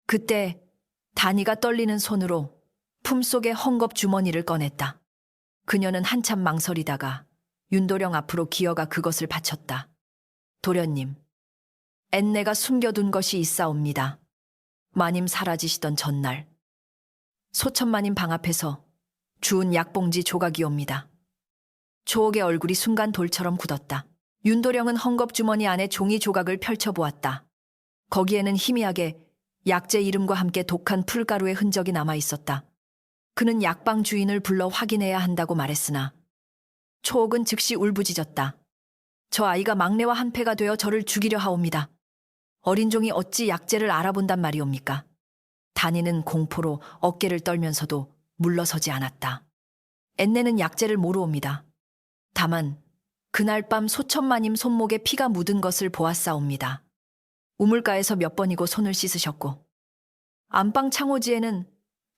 그때 단이가 떨리는 손으로 품속의 헝겊 주머니를 꺼냈다. 그녀는 한참 망설이다가 윤도령 앞으로 기어가 그것을 바쳤다. 도련님, 앤내가 숨겨둔 것이 있사옵니다. 마님 사라지시던 전날 소천마님 방 앞에서 주운 약봉지 조각이옵니다. 초옥의 얼굴이 순간 돌처럼 굳었다. 윤도령은 헝겊 주머니 안에 종이 조각을 펼쳐보았다. 거기에는 희미하게 약재 이름과 함께 독한 풀가루의 흔적이 남아 있었다. 그는 약방 주인을 불러 확인해야 한다고 말했으나 초옥은 즉시 울부짖었다. 저 아이가 막내와 한패가 되어 저를 죽이려 하옵니다. 어린 종이 어찌 약재를 알아본단 말이옵니까? 단이는 공포로 어깨를 떨면서도 물러서지 않았다. 앤내는 약재를 모르옵니다. 다만 그날 밤 소천마님 손목에 피가 묻은 것을 보았사옵니다. 우물가에서 몇 번이고 손을 씻으셨고 안방 창호지에는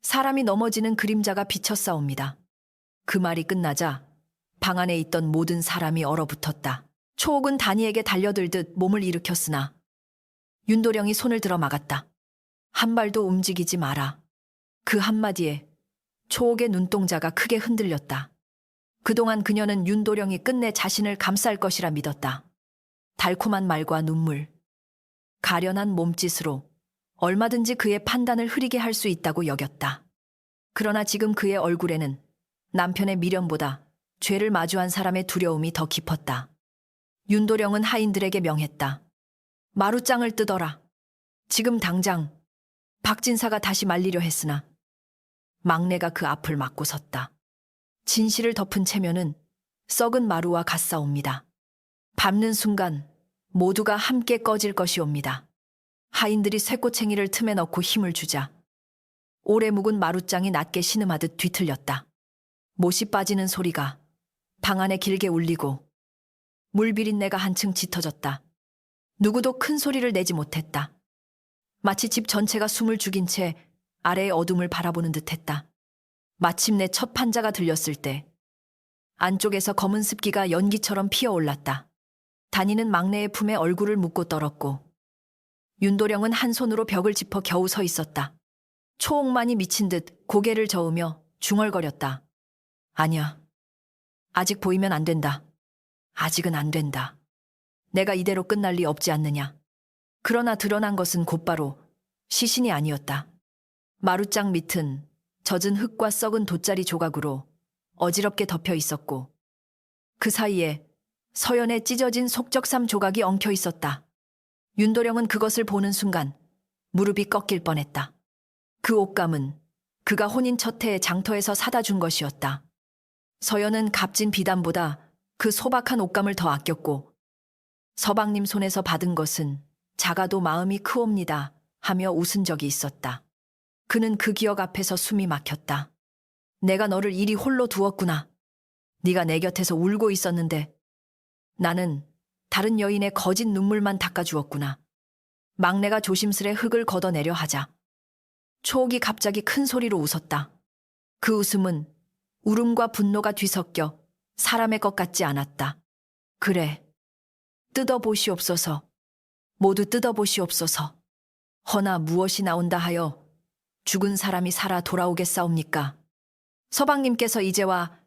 사람이 넘어지는 그림자가 비쳤사옵니다. 그 말이 끝나자 방 안에 있던 모든 사람이 얼어붙었다. 초옥은 다니에게 달려들듯 몸을 일으켰으나 윤도령이 손을 들어 막았다. 한 발도 움직이지 마라. 그 한마디에 초옥의 눈동자가 크게 흔들렸다. 그동안 그녀는 윤도령이 끝내 자신을 감쌀 것이라 믿었다. 달콤한 말과 눈물, 가련한 몸짓으로 얼마든지 그의 판단을 흐리게 할 수 있다고 여겼다. 그러나 지금 그의 얼굴에는 남편의 미련보다 죄를 마주한 사람의 두려움이 더 깊었다. 윤도령은 하인들에게 명했다. 마루장을 뜯어라. 지금 당장. 박진사가 다시 말리려 했으나 막내가 그 앞을 막고 섰다. 진실을 덮은 체면은 썩은 마루와 같사옵니다. 밟는 순간 모두가 함께 꺼질 것이옵니다. 하인들이 쇠꼬챙이를 틈에 넣고 힘을 주자 오래 묵은 마루장이 낮게 신음하듯 뒤틀렸다. 못이 빠지는 소리가 방 안에 길게 울리고 물비린내가 한층 짙어졌다. 누구도 큰 소리를 내지 못했다. 마치 집 전체가 숨을 죽인 채 아래의 어둠을 바라보는 듯했다. 마침내 첫 판자가 들렸을 때 안쪽에서 검은 습기가 연기처럼 피어올랐다. 다니는 막내의 품에 얼굴을 묻고 떨었고 윤도령은 한 손으로 벽을 짚어 겨우 서 있었다. 초옥만이 미친 듯 고개를 저으며 중얼거렸다. 아니야. 아직 보이면 안 된다. 아직은 안 된다. 내가 이대로 끝날 리 없지 않느냐. 그러나 드러난 것은 곧바로 시신이 아니었다. 마루장 밑은 젖은 흙과 썩은 돗자리 조각으로 어지럽게 덮여 있었고 그 사이에 서연의 찢어진 속적삼 조각이 엉켜 있었다. 윤도령은 그것을 보는 순간 무릎이 꺾일 뻔했다. 그 옷감은 그가 혼인 첫 해에 장터에서 사다 준 것이었다. 서연은 값진 비단보다 그 소박한 옷감을 더 아꼈고 서방님 손에서 받은 것은 작아도 마음이 크옵니다 하며 웃은 적이 있었다. 그는 그 기억 앞에서 숨이 막혔다. 내가 너를 이리 홀로 두었구나. 네가 내 곁에서 울고 있었는데 나는 다른 여인의 거짓 눈물만 닦아주었구나. 막내가 조심스레 흙을 걷어내려 하자 초옥이 갑자기 큰 소리로 웃었다. 그 웃음은 울음과 분노가 뒤섞여 사람의 것 같지 않았다. 그래, 뜯어보시옵소서. 모두 뜯어보시옵소서. 허나 무엇이 나온다 하여 죽은 사람이 살아 돌아오겠사옵니까? 서방님께서 이제와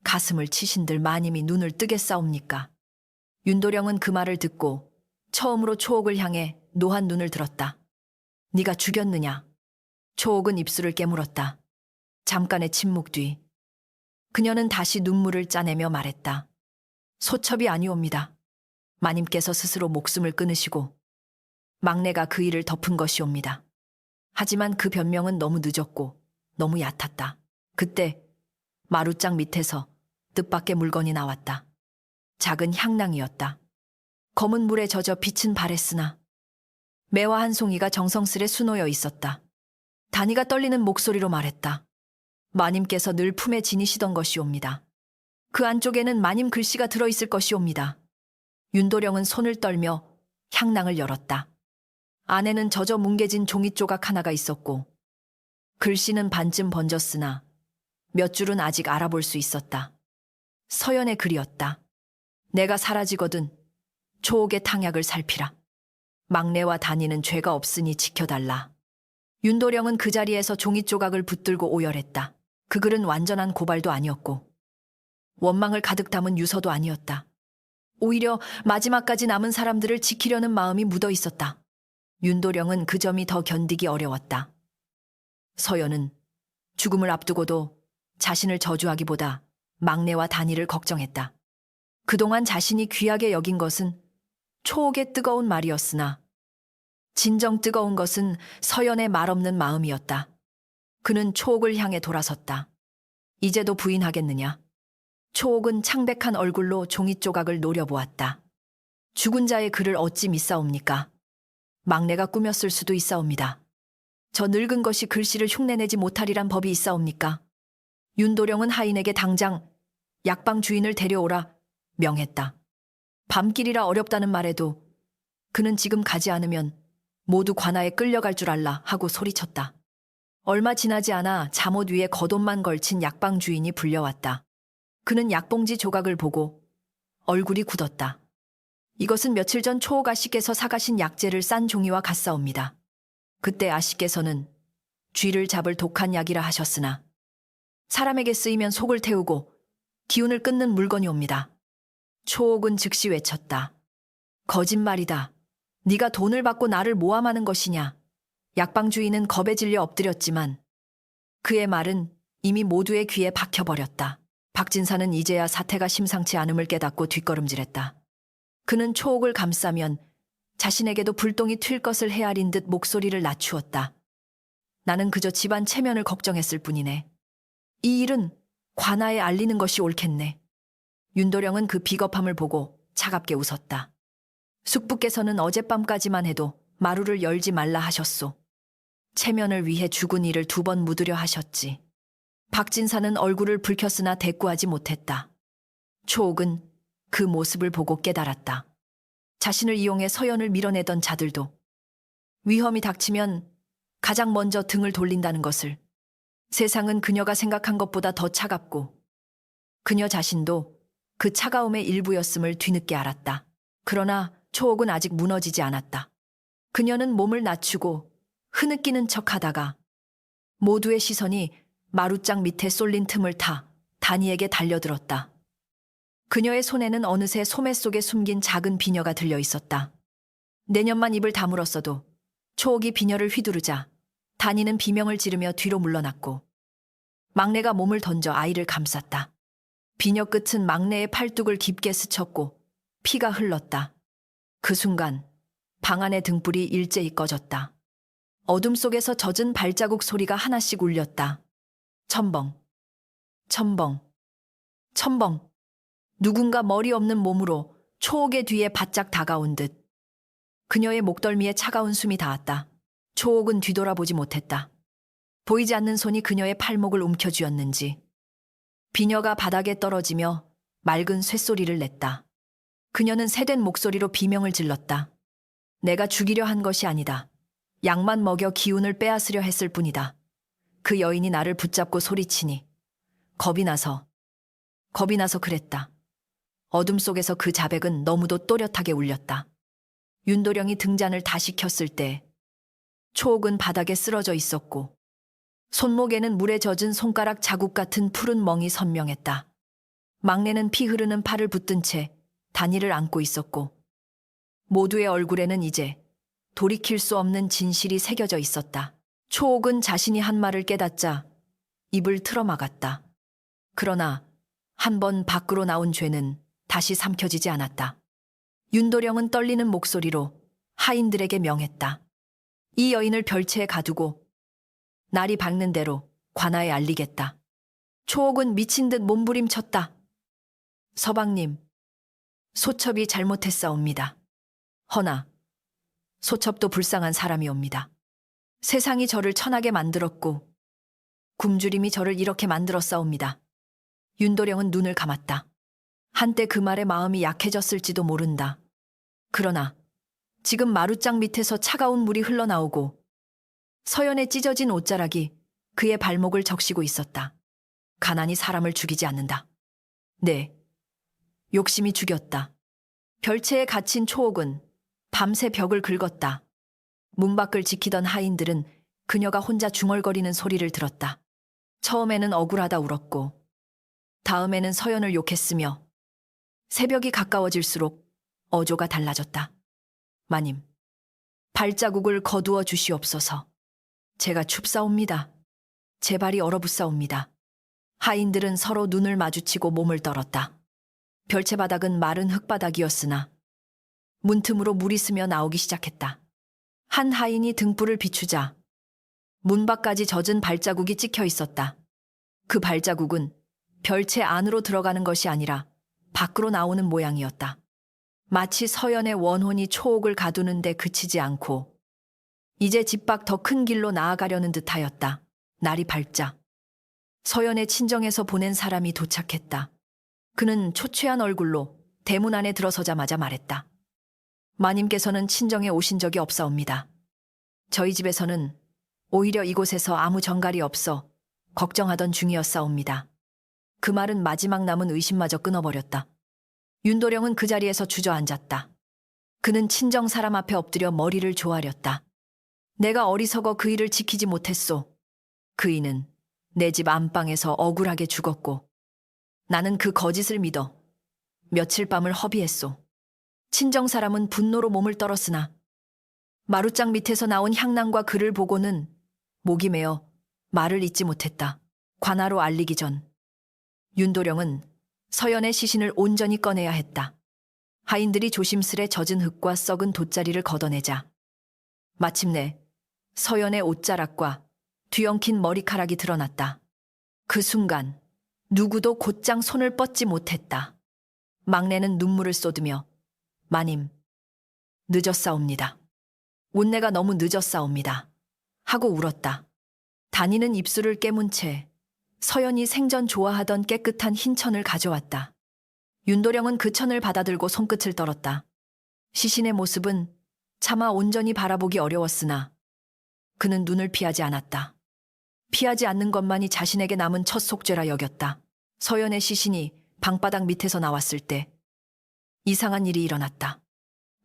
가슴을 치신들 마님이 눈을 뜨겠사옵니까? 윤도령은 그 말을 듣고 처음으로 초옥을 향해 노한 눈을 들었다. 네가 죽였느냐? 초옥은 입술을 깨물었다. 잠깐의 침묵 뒤 그녀는 다시 눈물을 짜내며 말했다. 소첩이 아니옵니다. 마님께서 스스로 목숨을 끊으시고 막내가 그 일을 덮은 것이옵니다. 하지만 그 변명은 너무 늦었고 너무 얕았다. 그때 마루장 밑에서 뜻밖의 물건이 나왔다. 작은 향낭이었다. 검은 물에 젖어 빛은 바랬으나 매화 한 송이가 정성스레 수놓여 있었다. 다니가 떨리는 목소리로 말했다. 마님께서 늘 품에 지니시던 것이옵니다. 그 안쪽에는 마님 글씨가 들어있을 것이옵니다. 윤도령은 손을 떨며 향낭을 열었다. 안에는 젖어 뭉개진 종이 조각 하나가 있었고 글씨는 반쯤 번졌으나 몇 줄은 아직 알아볼 수 있었다. 서연의 글이었다. 내가 사라지거든 초옥의 탕약을 살피라. 막내와 다니는 죄가 없으니 지켜달라. 윤도령은 그 자리에서 종이 조각을 붙들고 오열했다. 그 글은 완전한 고발도 아니었고 원망을 가득 담은 유서도 아니었다. 오히려 마지막까지 남은 사람들을 지키려는 마음이 묻어 있었다. 윤도령은 그 점이 더 견디기 어려웠다. 서연은 죽음을 앞두고도 자신을 저주하기보다 막내와 다니를 걱정했다. 그동안 자신이 귀하게 여긴 것은 초옥의 뜨거운 말이었으나 진정 뜨거운 것은 서연의 말없는 마음이었다. 그는 초옥을 향해 돌아섰다. 이제도 부인하겠느냐? 초옥은 창백한 얼굴로 종이 조각을 노려보았다. 죽은 자의 글을 어찌 믿사옵니까? 막내가 꾸몄을 수도 있사옵니다. 저 늙은 것이 글씨를 흉내내지 못하리란 법이 있사옵니까? 윤도령은 하인에게 당장 약방 주인을 데려오라 명했다. 밤길이라 어렵다는 말에도 그는 지금 가지 않으면 모두 관아에 끌려갈 줄 알라 하고 소리쳤다. 얼마 지나지 않아 잠옷 위에 겉옷만 걸친 약방 주인이 불려왔다. 그는 약봉지 조각을 보고 얼굴이 굳었다. 이것은 며칠 전 초옥 아씨께서 사가신 약재를 싼 종이와 같사옵니다. 그때 아씨께서는 쥐를 잡을 독한 약이라 하셨으나 사람에게 쓰이면 속을 태우고 기운을 끊는 물건이 옵니다. 초옥은 즉시 외쳤다. 거짓말이다. 네가 돈을 받고 나를 모함하는 것이냐. 약방 주인은 겁에 질려 엎드렸지만 그의 말은 이미 모두의 귀에 박혀버렸다. 박진사는 이제야 사태가 심상치 않음을 깨닫고 뒷걸음질했다. 그는 초옥을 감싸면 자신에게도 불똥이 튈 것을 헤아린 듯 목소리를 낮추었다. 나는 그저 집안 체면을 걱정했을 뿐이네. 이 일은 관아에 알리는 것이 옳겠네. 윤도령은 그 비겁함을 보고 차갑게 웃었다. 숙부께서는 어젯밤까지만 해도 마루를 열지 말라 하셨소. 체면을 위해 죽은 이를 2번 묻으려 하셨지. 박진사는 얼굴을 붉혔으나 대꾸하지 못했다. 초옥은 그 모습을 보고 깨달았다. 자신을 이용해 서연을 밀어내던 자들도 위험이 닥치면 가장 먼저 등을 돌린다는 것을. 세상은 그녀가 생각한 것보다 더 차갑고 그녀 자신도 그 차가움의 일부였음을 뒤늦게 알았다. 그러나 초옥은 아직 무너지지 않았다. 그녀는 몸을 낮추고 흐느끼는 척하다가 모두의 시선이 마룻장 밑에 쏠린 틈을 타 다니에게 달려들었다. 그녀의 손에는 어느새 소매 속에 숨긴 작은 비녀가 들려 있었다. 내년만 입을 다물었어도 초옥이 비녀를 휘두르자 다니는 비명을 지르며 뒤로 물러났고 막내가 몸을 던져 아이를 감쌌다. 비녀 끝은 막내의 팔뚝을 깊게 스쳤고 피가 흘렀다. 그 순간 방 안의 등불이 일제히 꺼졌다. 어둠 속에서 젖은 발자국 소리가 하나씩 울렸다. 첨벙, 첨벙, 첨벙. 누군가 머리 없는 몸으로 초옥의 뒤에 바짝 다가온 듯 그녀의 목덜미에 차가운 숨이 닿았다. 초옥은 뒤돌아보지 못했다. 보이지 않는 손이 그녀의 팔목을 움켜쥐었는지 비녀가 바닥에 떨어지며 맑은 쇳소리를 냈다. 그녀는 새된 목소리로 비명을 질렀다. 내가 죽이려 한 것이 아니다. 약만 먹여 기운을 빼앗으려 했을 뿐이다. 그 여인이 나를 붙잡고 소리치니 겁이 나서 그랬다. 어둠 속에서 그 자백은 너무도 또렷하게 울렸다. 윤도령이 등잔을 다시 켰을 때 초옥은 바닥에 쓰러져 있었고 손목에는 물에 젖은 손가락 자국 같은 푸른 멍이 선명했다. 막내는 피 흐르는 팔을 붙든 채 다니를 안고 있었고 모두의 얼굴에는 이제 돌이킬 수 없는 진실이 새겨져 있었다. 초옥은 자신이 한 말을 깨닫자 입을 틀어막았다. 그러나 한 번 밖으로 나온 죄는 다시 삼켜지지 않았다. 윤도령은 떨리는 목소리로 하인들에게 명했다. 이 여인을 별채에 가두고 날이 밝는 대로 관아에 알리겠다. 초옥은 미친 듯 몸부림쳤다. 서방님, 소첩이 잘못했사옵니다. 허나 소첩도 불쌍한 사람이옵니다. 세상이 저를 천하게 만들었고 굶주림이 저를 이렇게 만들었사옵니다. 윤도령은 눈을 감았다. 한때 그 말에 마음이 약해졌을지도 모른다. 그러나 지금 마룻장 밑에서 차가운 물이 흘러나오고 서연의 찢어진 옷자락이 그의 발목을 적시고 있었다. 가난이 사람을 죽이지 않는다. 네, 욕심이 죽였다. 별채에 갇힌 초옥은 밤새 벽을 긁었다. 문 밖을 지키던 하인들은 그녀가 혼자 중얼거리는 소리를 들었다. 처음에는 억울하다 울었고 다음에는 서연을 욕했으며 새벽이 가까워질수록 어조가 달라졌다. 마님, 발자국을 거두어 주시옵소서. 제가 춥사옵니다. 제 발이 얼어붙사옵니다. 하인들은 서로 눈을 마주치고 몸을 떨었다. 별채 바닥은 마른 흙바닥이었으나 문틈으로 물이 스며 나오기 시작했다. 한 하인이 등불을 비추자 문 밖까지 젖은 발자국이 찍혀 있었다. 그 발자국은 별채 안으로 들어가는 것이 아니라 밖으로 나오는 모양이었다. 마치 서연의 원혼이 초옥을 가두는데 그치지 않고 이제 집 밖 더 큰 길로 나아가려는 듯하였다. 날이 밝자 서연의 친정에서 보낸 사람이 도착했다. 그는 초췌한 얼굴로 대문 안에 들어서자마자 말했다. 마님께서는 친정에 오신 적이 없사옵니다. 저희 집에서는 오히려 이곳에서 아무 정갈이 없어 걱정하던 중이었사옵니다. 그 말은 마지막 남은 의심마저 끊어버렸다. 윤도령은 그 자리에서 주저앉았다. 그는 친정 사람 앞에 엎드려 머리를 조아렸다. 내가 어리석어 그 일을 지키지 못했소. 그 이는 내 집 안방에서 억울하게 죽었고 나는 그 거짓을 믿어 며칠 밤을 허비했소. 친정 사람은 분노로 몸을 떨었으나 마룻장 밑에서 나온 향난과 글을 보고는 목이 메어 말을 잇지 못했다. 관아로 알리기 전 윤도령은 서연의 시신을 온전히 꺼내야 했다. 하인들이 조심스레 젖은 흙과 썩은 돗자리를 걷어내자 마침내 서연의 옷자락과 뒤엉킨 머리카락이 드러났다. 그 순간 누구도 곧장 손을 뻗지 못했다. 막내는 눈물을 쏟으며 마님, 늦었사옵니다. 온내가 너무 늦었사옵니다. 하고 울었다. 단이는 입술을 깨문 채 서연이 생전 좋아하던 깨끗한 흰 천을 가져왔다. 윤도령은 그 천을 받아들고 손끝을 떨었다. 시신의 모습은 차마 온전히 바라보기 어려웠으나 그는 눈을 피하지 않았다. 피하지 않는 것만이 자신에게 남은 첫 속죄라 여겼다. 서연의 시신이 방바닥 밑에서 나왔을 때 이상한 일이 일어났다.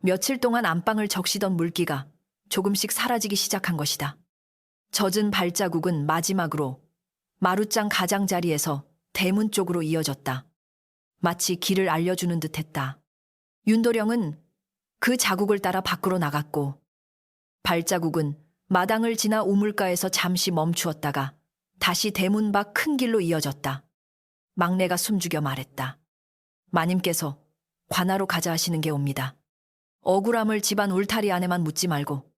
며칠 동안 안방을 적시던 물기가 조금씩 사라지기 시작한 것이다. 젖은 발자국은 마지막으로 마룻장 가장자리에서 대문 쪽으로 이어졌다. 마치 길을 알려주는 듯했다. 윤도령은 그 자국을 따라 밖으로 나갔고 발자국은 마당을 지나 우물가에서 잠시 멈추었다가 다시 대문 밖 큰 길로 이어졌다. 막내가 숨죽여 말했다. 마님께서 관아로 가자 하시는 게 옵니다. 억울함을 집안 울타리 안에만 묻지 말고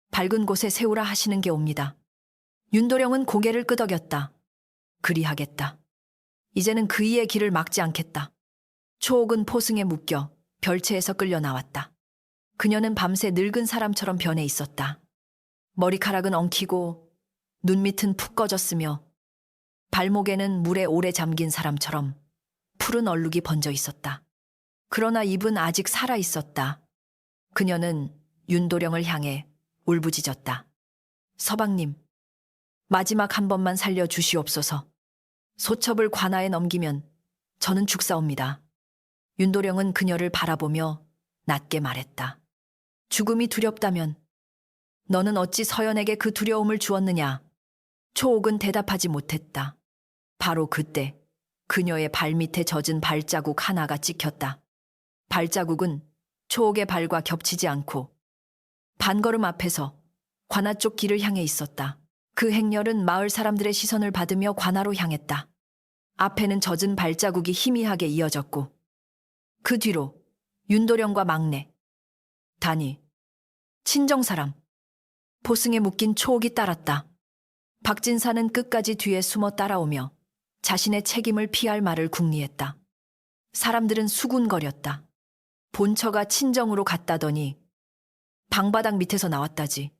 밝은 곳에 세우라 하시는 게 옵니다. 윤도령은 고개를 끄덕였다. 그리하겠다. 이제는 그이의 길을 막지 않겠다. 초옥은 포승에 묶여 별채에서 끌려 나왔다. 그녀는 밤새 늙은 사람처럼 변해 있었다. 머리카락은 엉키고 눈밑은 푹 꺼졌으며 발목에는 물에 오래 잠긴 사람처럼 푸른 얼룩이 번져 있었다. 그러나 입은 아직 살아 있었다. 그녀는 윤도령을 향해 울부짖었다. 서방님, 마지막 한 번만 살려주시옵소서. 소첩을 관아에 넘기면 저는 죽사옵니다. 윤도령은 그녀를 바라보며 낮게 말했다. 죽음이 두렵다면 너는 어찌 서연에게 그 두려움을 주었느냐? 초옥은 대답하지 못했다. 바로 그때 그녀의 발밑에 젖은 발자국 하나가 찍혔다. 발자국은 초옥의 발과 겹치지 않고 반걸음 앞에서 관아 쪽 길을 향해 있었다. 그 행렬은 마을 사람들의 시선을 받으며 관아로 향했다. 앞에는 젖은 발자국이 희미하게 이어졌고 그 뒤로 윤도령과 막내, 단이, 친정사람, 포승에 묶인 초옥이 따랐다. 박진사는 끝까지 뒤에 숨어 따라오며 자신의 책임을 피할 말을 궁리했다. 사람들은 수군거렸다. 본처가 친정으로 갔다더니 방바닥 밑에서 나왔다지.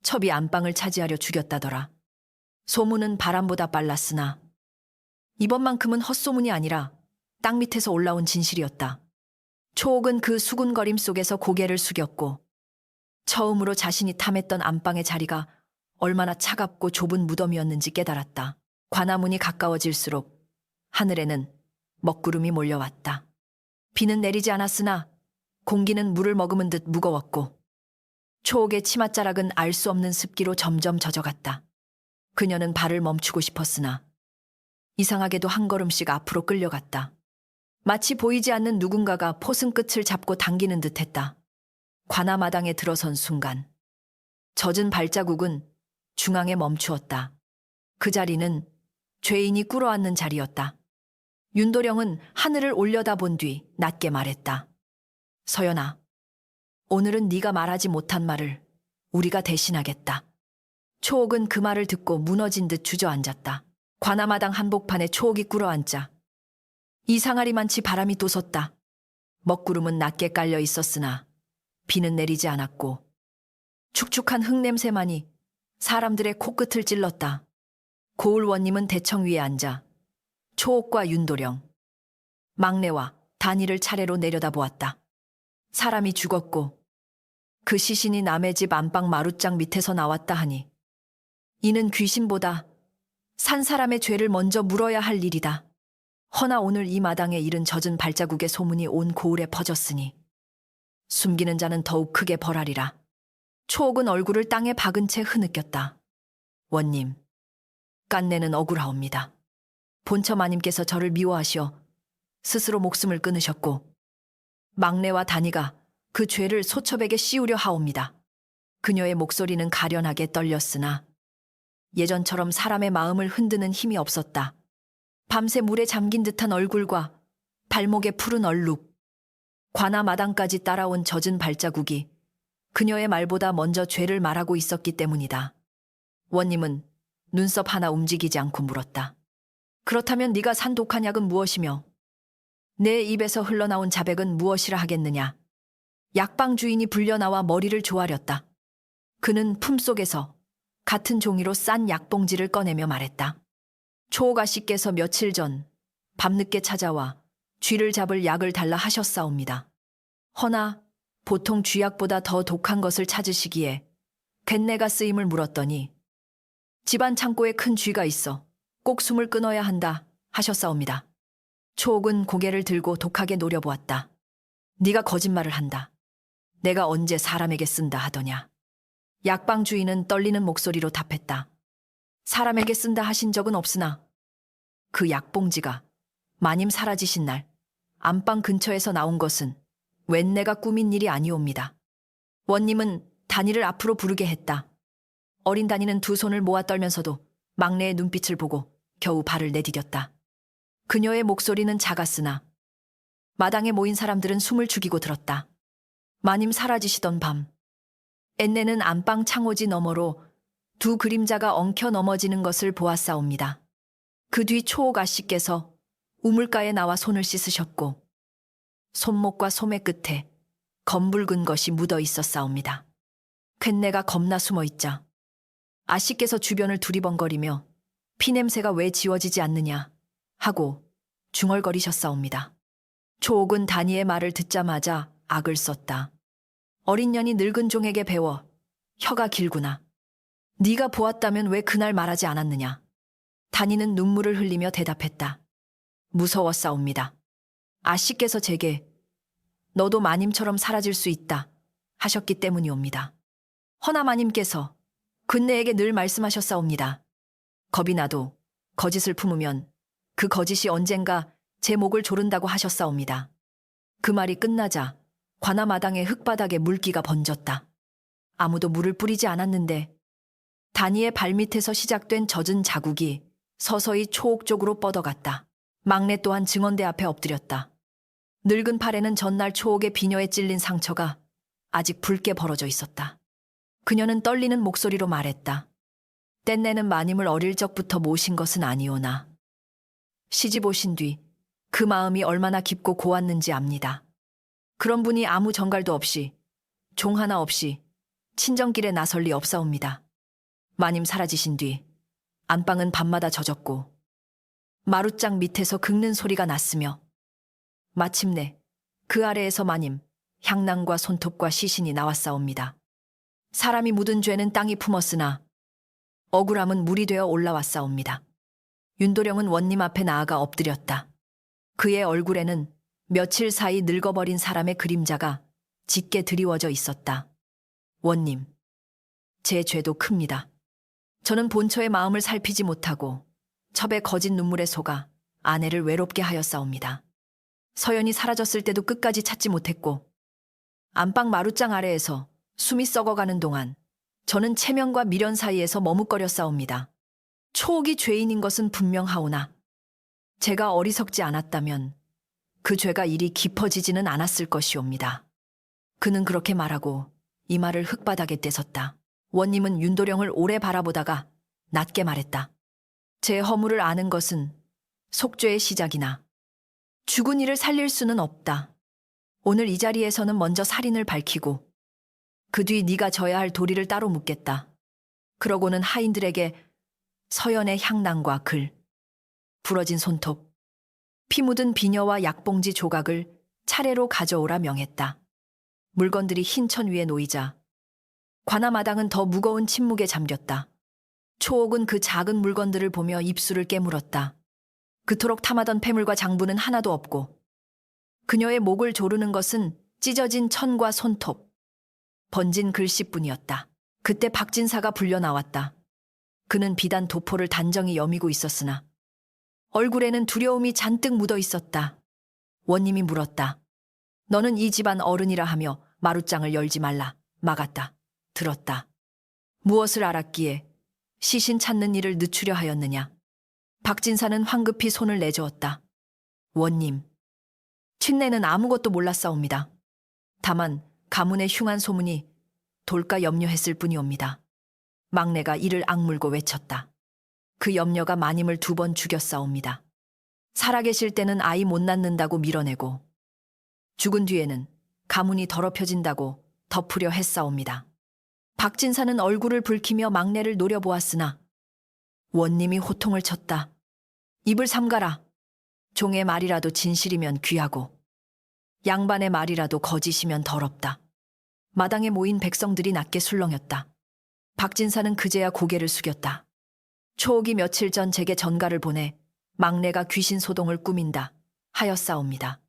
첩이 안방을 차지하려 죽였다더라. 소문은 바람보다 빨랐으나 이번만큼은 헛소문이 아니라 땅 밑에서 올라온 진실이었다. 초옥은 그 수군거림 속에서 고개를 숙였고 처음으로 자신이 탐했던 안방의 자리가 얼마나 차갑고 좁은 무덤이었는지 깨달았다. 관아문이 가까워질수록 하늘에는 먹구름이 몰려왔다. 비는 내리지 않았으나 공기는 물을 머금은 듯 무거웠고 초옥의 치맛자락은 알 수 없는 습기로 점점 젖어갔다. 그녀는 발을 멈추고 싶었으나 이상하게도 한 걸음씩 앞으로 끌려갔다. 마치 보이지 않는 누군가가 포승 끝을 잡고 당기는 듯했다. 관아 마당에 들어선 순간 젖은 발자국은 중앙에 멈추었다. 그 자리는 죄인이 꿇어앉는 자리였다. 윤도령은 하늘을 올려다본 뒤 낮게 말했다. 서연아, 오늘은 네가 말하지 못한 말을 우리가 대신하겠다. 초옥은 그 말을 듣고 무너진 듯 주저앉았다. 관아마당 한복판에 초옥이 꿇어앉자 이상하리만치 바람이 또 섰다. 먹구름은 낮게 깔려 있었으나 비는 내리지 않았고 축축한 흙냄새만이 사람들의 코끝을 찔렀다. 고을원님은 대청 위에 앉아 초옥과 윤도령, 막내와 단이를 차례로 내려다보았다. 사람이 죽었고 그 시신이 남의 집 안방 마룻장 밑에서 나왔다 하니 이는 귀신보다 산 사람의 죄를 먼저 물어야 할 일이다. 허나 오늘 이 마당에 이른 젖은 발자국의 소문이 온 고을에 퍼졌으니 숨기는 자는 더욱 크게 벌하리라. 초옥은 얼굴을 땅에 박은 채 흐느꼈다. 원님, 깐내는 억울하옵니다. 본처 마님께서 저를 미워하시어 스스로 목숨을 끊으셨고 막내와 단이가 그 죄를 소첩에게 씌우려 하옵니다. 그녀의 목소리는 가련하게 떨렸으나 예전처럼 사람의 마음을 흔드는 힘이 없었다. 밤새 물에 잠긴 듯한 얼굴과 발목에 푸른 얼룩, 관아 마당까지 따라온 젖은 발자국이 그녀의 말보다 먼저 죄를 말하고 있었기 때문이다. 원님은 눈썹 하나 움직이지 않고 물었다. 그렇다면 네가 산 독한 약은 무엇이며 내 입에서 흘러나온 자백은 무엇이라 하겠느냐. 약방 주인이 불려나와 머리를 조아렸다. 그는 품속에서 같은 종이로 싼 약봉지를 꺼내며 말했다. 초옥 아씨께서 며칠 전 밤늦게 찾아와 쥐를 잡을 약을 달라 하셨사옵니다. 허나 보통 쥐약보다 더 독한 것을 찾으시기에 갯내가 쓰임을 물었더니 집안 창고에 큰 쥐가 있어 꼭 숨을 끊어야 한다 하셨사옵니다. 초옥은 고개를 들고 독하게 노려보았다. 네가 거짓말을 한다. 내가 언제 사람에게 쓴다 하더냐. 약방 주인은 떨리는 목소리로 답했다. 사람에게 쓴다 하신 적은 없으나 그 약봉지가 마님 사라지신 날 안방 근처에서 나온 것은 웬 내가 꾸민 일이 아니옵니다. 원님은 단이를 앞으로 부르게 했다. 어린 단이는 두 손을 모아 떨면서도 막내의 눈빛을 보고 겨우 발을 내디뎠다. 그녀의 목소리는 작았으나 마당에 모인 사람들은 숨을 죽이고 들었다. 마님 사라지시던 밤, 앤내는 안방 창호지 너머로 두 그림자가 엉켜 넘어지는 것을 보았사옵니다. 그 뒤 초옥 아씨께서 우물가에 나와 손을 씻으셨고 손목과 소매 끝에 검붉은 것이 묻어 있었사옵니다. 퀻내가 겁나 숨어있자 아씨께서 주변을 두리번거리며 피냄새가 왜 지워지지 않느냐 하고 중얼거리셨사옵니다. 초옥은 다니의 말을 듣자마자 악을 썼다. 어린 년이 늙은 종에게 배워 혀가 길구나. 네가 보았다면 왜 그날 말하지 않았느냐. 다니는 눈물을 흘리며 대답했다. 무서웠사옵니다. 아씨께서 제게 너도 마님처럼 사라질 수 있다 하셨기 때문이옵니다. 허나 마님께서 근내에게 늘 말씀하셨사옵니다. 겁이 나도 거짓을 품으면 그 거짓이 언젠가 제 목을 조른다고 하셨사옵니다. 그 말이 끝나자 관아 마당의 흙바닥에 물기가 번졌다. 아무도 물을 뿌리지 않았는데 다니의 발밑에서 시작된 젖은 자국이 서서히 초옥 쪽으로 뻗어갔다. 막내 또한 증언대 앞에 엎드렸다. 늙은 팔에는 전날 초옥의 비녀에 찔린 상처가 아직 붉게 벌어져 있었다. 그녀는 떨리는 목소리로 말했다. 뗀내는 마님을 어릴 적부터 모신 것은 아니오나 시집 오신 뒤 그 마음이 얼마나 깊고 고왔는지 압니다. 그런 분이 아무 정갈도 없이 종 하나 없이 친정길에 나설 리 없사옵니다. 마님 사라지신 뒤 안방은 밤마다 젖었고 마룻장 밑에서 긁는 소리가 났으며 마침내 그 아래에서 마님 향낭과 손톱과 시신이 나왔사옵니다. 사람이 묻은 죄는 땅이 품었으나 억울함은 물이 되어 올라왔사옵니다. 윤도령은 원님 앞에 나아가 엎드렸다. 그의 얼굴에는 며칠 사이 늙어버린 사람의 그림자가 짙게 드리워져 있었다. 원님, 제 죄도 큽니다. 저는 본처의 마음을 살피지 못하고 첩의 거짓 눈물에 속아 아내를 외롭게 하였사옵니다. 서연이 사라졌을 때도 끝까지 찾지 못했고 안방 마룻장 아래에서 숨이 썩어가는 동안 저는 체면과 미련 사이에서 머뭇거렸사옵니다. 초옥이 죄인인 것은 분명하오나 제가 어리석지 않았다면 그 죄가 이리 깊어지지는 않았을 것이옵니다. 그는 그렇게 말하고 이마를 흙바닥에 떼섰다. 원님은 윤도령을 오래 바라보다가 낮게 말했다. 제 허물을 아는 것은 속죄의 시작이나 죽은 이를 살릴 수는 없다. 오늘 이 자리에서는 먼저 살인을 밝히고 그 뒤 네가 져야 할 도리를 따로 묻겠다. 그러고는 하인들에게 서연의 향낭과 글, 부러진 손톱, 피 묻은 비녀와 약봉지 조각을 차례로 가져오라 명했다. 물건들이 흰 천 위에 놓이자 관아 마당은 더 무거운 침묵에 잠겼다. 초옥은 그 작은 물건들을 보며 입술을 깨물었다. 그토록 탐하던 폐물과 장부는 하나도 없고 그녀의 목을 조르는 것은 찢어진 천과 손톱, 번진 글씨뿐이었다. 그때 박진사가 불려 나왔다. 그는 비단 도포를 단정히 여미고 있었으나 얼굴에는 두려움이 잔뜩 묻어 있었다. 원님이 물었다. 너는 이 집안 어른이라 하며 마룻장을 열지 말라. 막았다. 들었다. 무엇을 알았기에 시신 찾는 일을 늦추려 하였느냐. 박진사는 황급히 손을 내저었다. 원님, 친내는 아무것도 몰랐사옵니다. 다만 가문의 흉한 소문이 돌까 염려했을 뿐이옵니다. 막내가 이를 악물고 외쳤다. 그 염려가 마님을 2번 죽였사옵니다. 살아계실 때는 아이 못 낳는다고 밀어내고 죽은 뒤에는 가문이 더럽혀진다고 덮으려 했사옵니다. 박진사는 얼굴을 붉히며 막내를 노려보았으나 원님이 호통을 쳤다. 입을 삼가라. 종의 말이라도 진실이면 귀하고 양반의 말이라도 거짓이면 더럽다. 마당에 모인 백성들이 낮게 술렁였다. 박진사는 그제야 고개를 숙였다. 초옥이 며칠 전 제게 전가를 보내 막내가 귀신 소동을 꾸민다 하였사옵니다.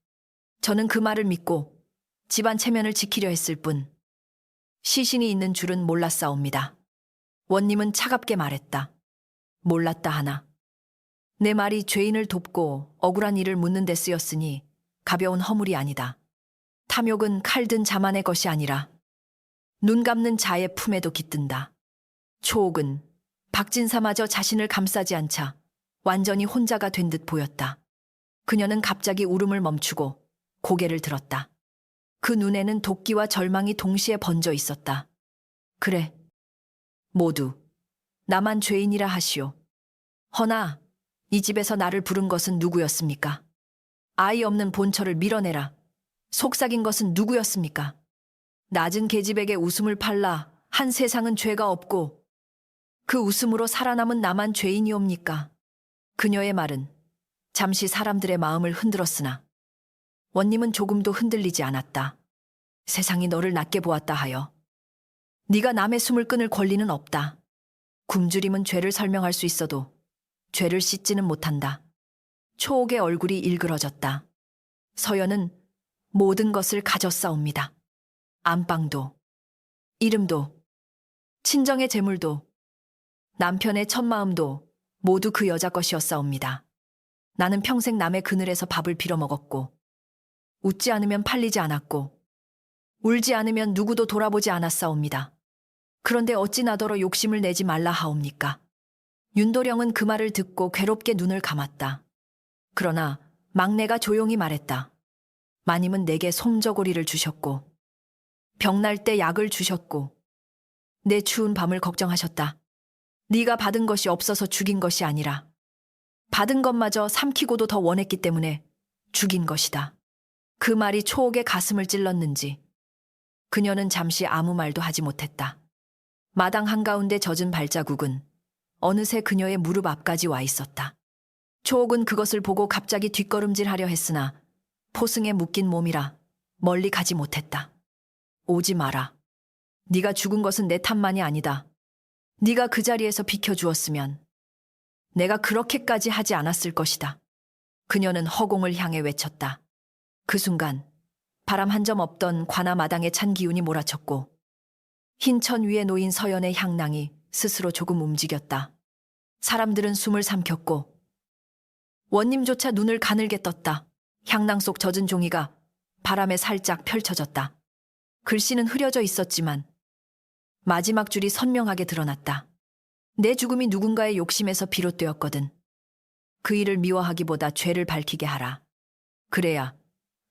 저는 그 말을 믿고 집안 체면을 지키려 했을 뿐 시신이 있는 줄은 몰랐사옵니다. 원님은 차갑게 말했다. 몰랐다 하나. 내 말이 죄인을 돕고 억울한 일을 묻는 데 쓰였으니 가벼운 허물이 아니다. 탐욕은 칼든 자만의 것이 아니라 눈 감는 자의 품에도 깃든다. 초옥은 박진사마저 자신을 감싸지 않자 완전히 혼자가 된 듯 보였다. 그녀는 갑자기 울음을 멈추고 고개를 들었다. 그 눈에는 도끼와 절망이 동시에 번져 있었다. 그래, 모두 나만 죄인이라 하시오. 허나 이 집에서 나를 부른 것은 누구였습니까? 아이 없는 본처를 밀어내라. 속삭인 것은 누구였습니까? 낮은 계집에게 웃음을 팔라 한 세상은 죄가 없고 그 웃음으로 살아남은 나만 죄인이옵니까? 그녀의 말은 잠시 사람들의 마음을 흔들었으나 원님은 조금도 흔들리지 않았다. 세상이 너를 낮게 보았다 하여 네가 남의 숨을 끊을 권리는 없다. 굶주림은 죄를 설명할 수 있어도 죄를 씻지는 못한다. 초옥의 얼굴이 일그러졌다. 서연은 모든 것을 가졌사옵니다. 안방도, 이름도, 친정의 재물도, 남편의 첫마음도 모두 그 여자 것이었사옵니다. 나는 평생 남의 그늘에서 밥을 빌어먹었고 웃지 않으면 팔리지 않았고 울지 않으면 누구도 돌아보지 않았사옵니다. 그런데 어찌 나더러 욕심을 내지 말라 하옵니까? 윤도령은 그 말을 듣고 괴롭게 눈을 감았다. 그러나 막내가 조용히 말했다. 마님은 내게 솜저고리를 주셨고 병날 때 약을 주셨고 내 추운 밤을 걱정하셨다. 네가 받은 것이 없어서 죽인 것이 아니라 받은 것마저 삼키고도 더 원했기 때문에 죽인 것이다. 그 말이 초옥의 가슴을 찔렀는지 그녀는 잠시 아무 말도 하지 못했다. 마당 한가운데 젖은 발자국은 어느새 그녀의 무릎 앞까지 와 있었다. 초옥은 그것을 보고 갑자기 뒷걸음질하려 했으나 포승에 묶인 몸이라 멀리 가지 못했다. 오지 마라. 네가 죽은 것은 내 탓만이 아니다. 네가 그 자리에서 비켜주었으면 내가 그렇게까지 하지 않았을 것이다. 그녀는 허공을 향해 외쳤다. 그 순간 바람 한 점 없던 관아 마당에 찬 기운이 몰아쳤고 흰 천 위에 놓인 서연의 향낭이 스스로 조금 움직였다. 사람들은 숨을 삼켰고 원님조차 눈을 가늘게 떴다. 향낭 속 젖은 종이가 바람에 살짝 펼쳐졌다. 글씨는 흐려져 있었지만 마지막 줄이 선명하게 드러났다. 내 죽음이 누군가의 욕심에서 비롯되었거든. 그 일을 미워하기보다 죄를 밝히게 하라. 그래야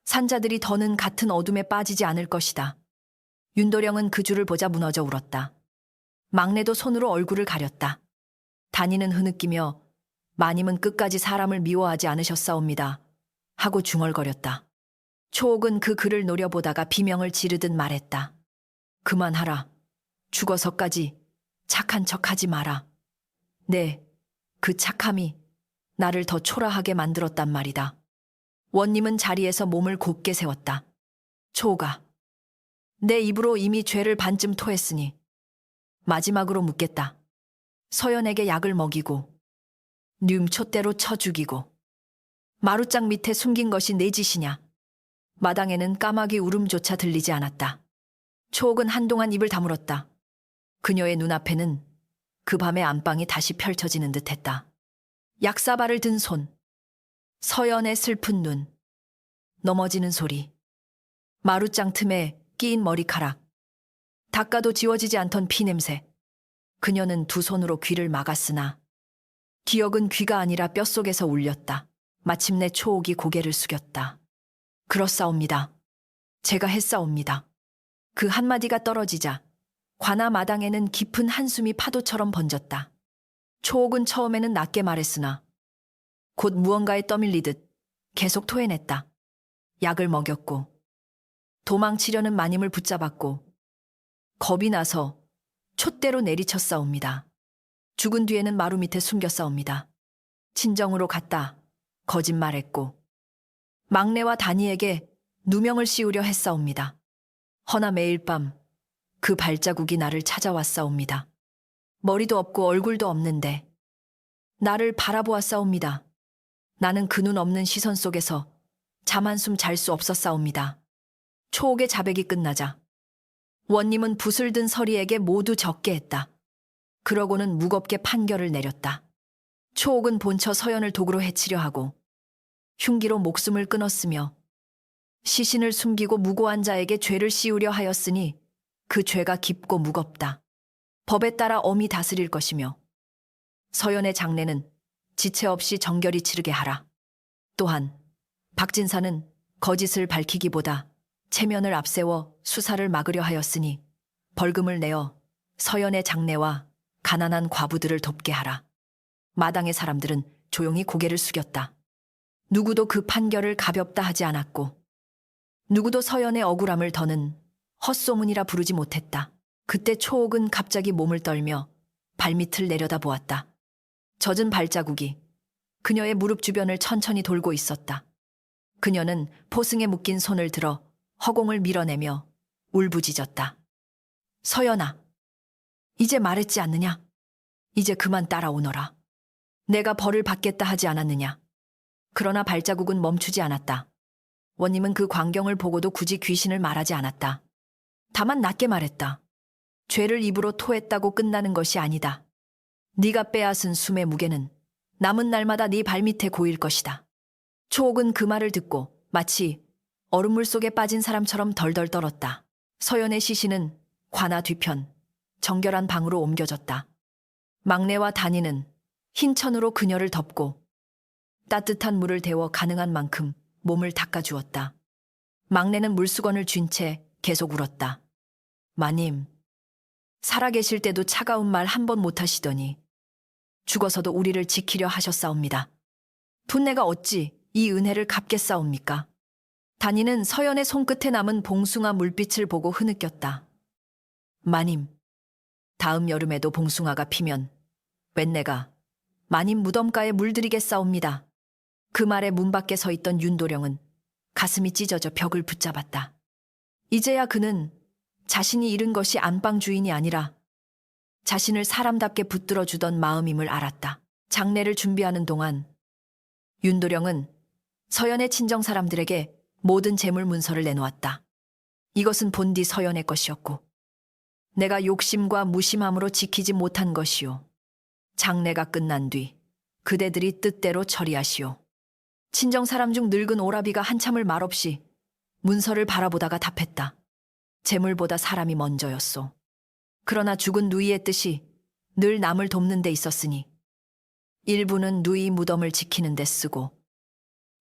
산자들이 더는 같은 어둠에 빠지지 않을 것이다. 윤도령은 그 줄을 보자 무너져 울었다. 막내도 손으로 얼굴을 가렸다. 단이는 흐느끼며 마님은 끝까지 사람을 미워하지 않으셨사옵니다. 하고 중얼거렸다. 초옥은 그 글을 노려보다가 비명을 지르듯 말했다. 그만하라. 죽어서까지 착한 척하지 마라. 네, 그 착함이 나를 더 초라하게 만들었단 말이다. 원님은 자리에서 몸을 곧게 세웠다. 초옥아, 내 입으로 이미 죄를 반쯤 토했으니 마지막으로 묻겠다. 서연에게 약을 먹이고 뮴 촛대로 쳐 죽이고 마룻장 밑에 숨긴 것이 내 짓이냐? 마당에는 까마귀 울음조차 들리지 않았다. 초옥은 한동안 입을 다물었다. 그녀의 눈앞에는 그 밤의 안방이 다시 펼쳐지는 듯했다. 약사발을 든 손, 서연의 슬픈 눈, 넘어지는 소리, 마룻장 틈에 끼인 머리카락, 닦아도 지워지지 않던 피냄새. 그녀는 두 손으로 귀를 막았으나 기억은 귀가 아니라 뼛속에서 울렸다. 마침내 초옥이 고개를 숙였다. 그렇사옵니다. 제가 했사옵니다. 그 한마디가 떨어지자 관아 마당에는 깊은 한숨이 파도처럼 번졌다. 초옥은 처음에는 낮게 말했으나 곧 무언가에 떠밀리듯 계속 토해냈다. 약을 먹였고 도망치려는 마님을 붙잡았고 겁이 나서 촛대로 내리쳤사옵니다. 죽은 뒤에는 마루 밑에 숨겼사옵니다. 친정으로 갔다 거짓말했고 막내와 다니에게 누명을 씌우려 했사옵니다. 허나 매일 밤 그 발자국이 나를 찾아왔사옵니다. 머리도 없고 얼굴도 없는데 나를 바라보았사옵니다. 나는 그 눈 없는 시선 속에서 잠 한숨 잘 수 없었사옵니다. 초옥의 자백이 끝나자 원님은 붓을 든 서리에게 모두 적게 했다. 그러고는 무겁게 판결을 내렸다. 초옥은 본처 서연을 도구로 해치려 하고 흉기로 목숨을 끊었으며 시신을 숨기고 무고한 자에게 죄를 씌우려 하였으니 그 죄가 깊고 무겁다. 법에 따라 엄히 다스릴 것이며 서연의 장례는 지체 없이 정결히 치르게 하라. 또한 박진사는 거짓을 밝히기보다 체면을 앞세워 수사를 막으려 하였으니 벌금을 내어 서연의 장례와 가난한 과부들을 돕게 하라. 마당의 사람들은 조용히 고개를 숙였다. 누구도 그 판결을 가볍다 하지 않았고 누구도 서연의 억울함을 더는 헛소문이라 부르지 못했다. 그때 초옥은 갑자기 몸을 떨며 발밑을 내려다보았다. 젖은 발자국이 그녀의 무릎 주변을 천천히 돌고 있었다. 그녀는 포승에 묶인 손을 들어 허공을 밀어내며 울부짖었다. 서연아, 이제 말했지 않느냐? 이제 그만 따라오너라. 내가 벌을 받겠다 하지 않았느냐? 그러나 발자국은 멈추지 않았다. 원님은 그 광경을 보고도 굳이 귀신을 말하지 않았다. 다만 낮게 말했다. 죄를 입으로 토했다고 끝나는 것이 아니다. 네가 빼앗은 숨의 무게는 남은 날마다 네 발밑에 고일 것이다. 초옥은 그 말을 듣고 마치 얼음물 속에 빠진 사람처럼 덜덜 떨었다. 서연의 시신은 관아 뒤편 정결한 방으로 옮겨졌다. 막내와 다니는 흰 천으로 그녀를 덮고 따뜻한 물을 데워 가능한 만큼 몸을 닦아주었다. 막내는 물수건을 쥔 채 계속 울었다. 마님, 살아계실 때도 차가운 말 한 번 못하시더니 죽어서도 우리를 지키려 하셨사옵니다. 분내가 어찌 이 은혜를 갚겠사옵니까? 다니는 서연의 손끝에 남은 봉숭아 물빛을 보고 흐느꼈다. 마님, 다음 여름에도 봉숭아가 피면 웬내가 마님 무덤가에 물들이겠사옵니다. 그 말에 문 밖에 서 있던 윤도령은 가슴이 찢어져 벽을 붙잡았다. 이제야 그는 자신이 잃은 것이 안방 주인이 아니라 자신을 사람답게 붙들어 주던 마음임을 알았다. 장례를 준비하는 동안 윤도령은 서연의 친정 사람들에게 모든 재물 문서를 내놓았다. 이것은 본디 서연의 것이었고 내가 욕심과 무심함으로 지키지 못한 것이요. 장례가 끝난 뒤 그대들이 뜻대로 처리하시오. 친정 사람 중 늙은 오라비가 한참을 말없이 문서를 바라보다가 답했다. 재물보다 사람이 먼저였소. 그러나 죽은 누이의 뜻이 늘 남을 돕는 데 있었으니 일부는 누이 무덤을 지키는 데 쓰고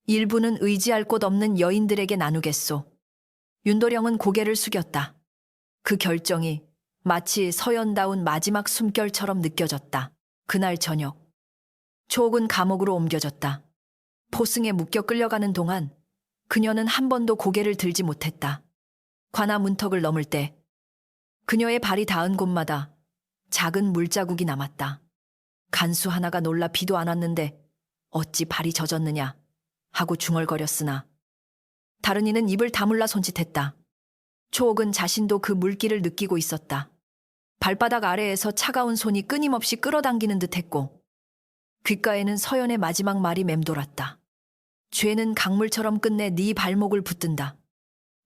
일부는 의지할 곳 없는 여인들에게 나누겠소. 윤도령은 고개를 숙였다. 그 결정이 마치 서연다운 마지막 숨결처럼 느껴졌다. 그날 저녁 초옥은 감옥으로 옮겨졌다. 포승에 묶여 끌려가는 동안 그녀는 한 번도 고개를 들지 못했다. 관아 문턱을 넘을 때 그녀의 발이 닿은 곳마다 작은 물자국이 남았다. 간수 하나가 놀라 비도 안 왔는데 어찌 발이 젖었느냐 하고 중얼거렸으나 다른 이는 입을 다물라 손짓했다. 초옥은 자신도 그 물기를 느끼고 있었다. 발바닥 아래에서 차가운 손이 끊임없이 끌어당기는 듯했고 귓가에는 서연의 마지막 말이 맴돌았다. 죄는 강물처럼 끝내 네 발목을 붙든다.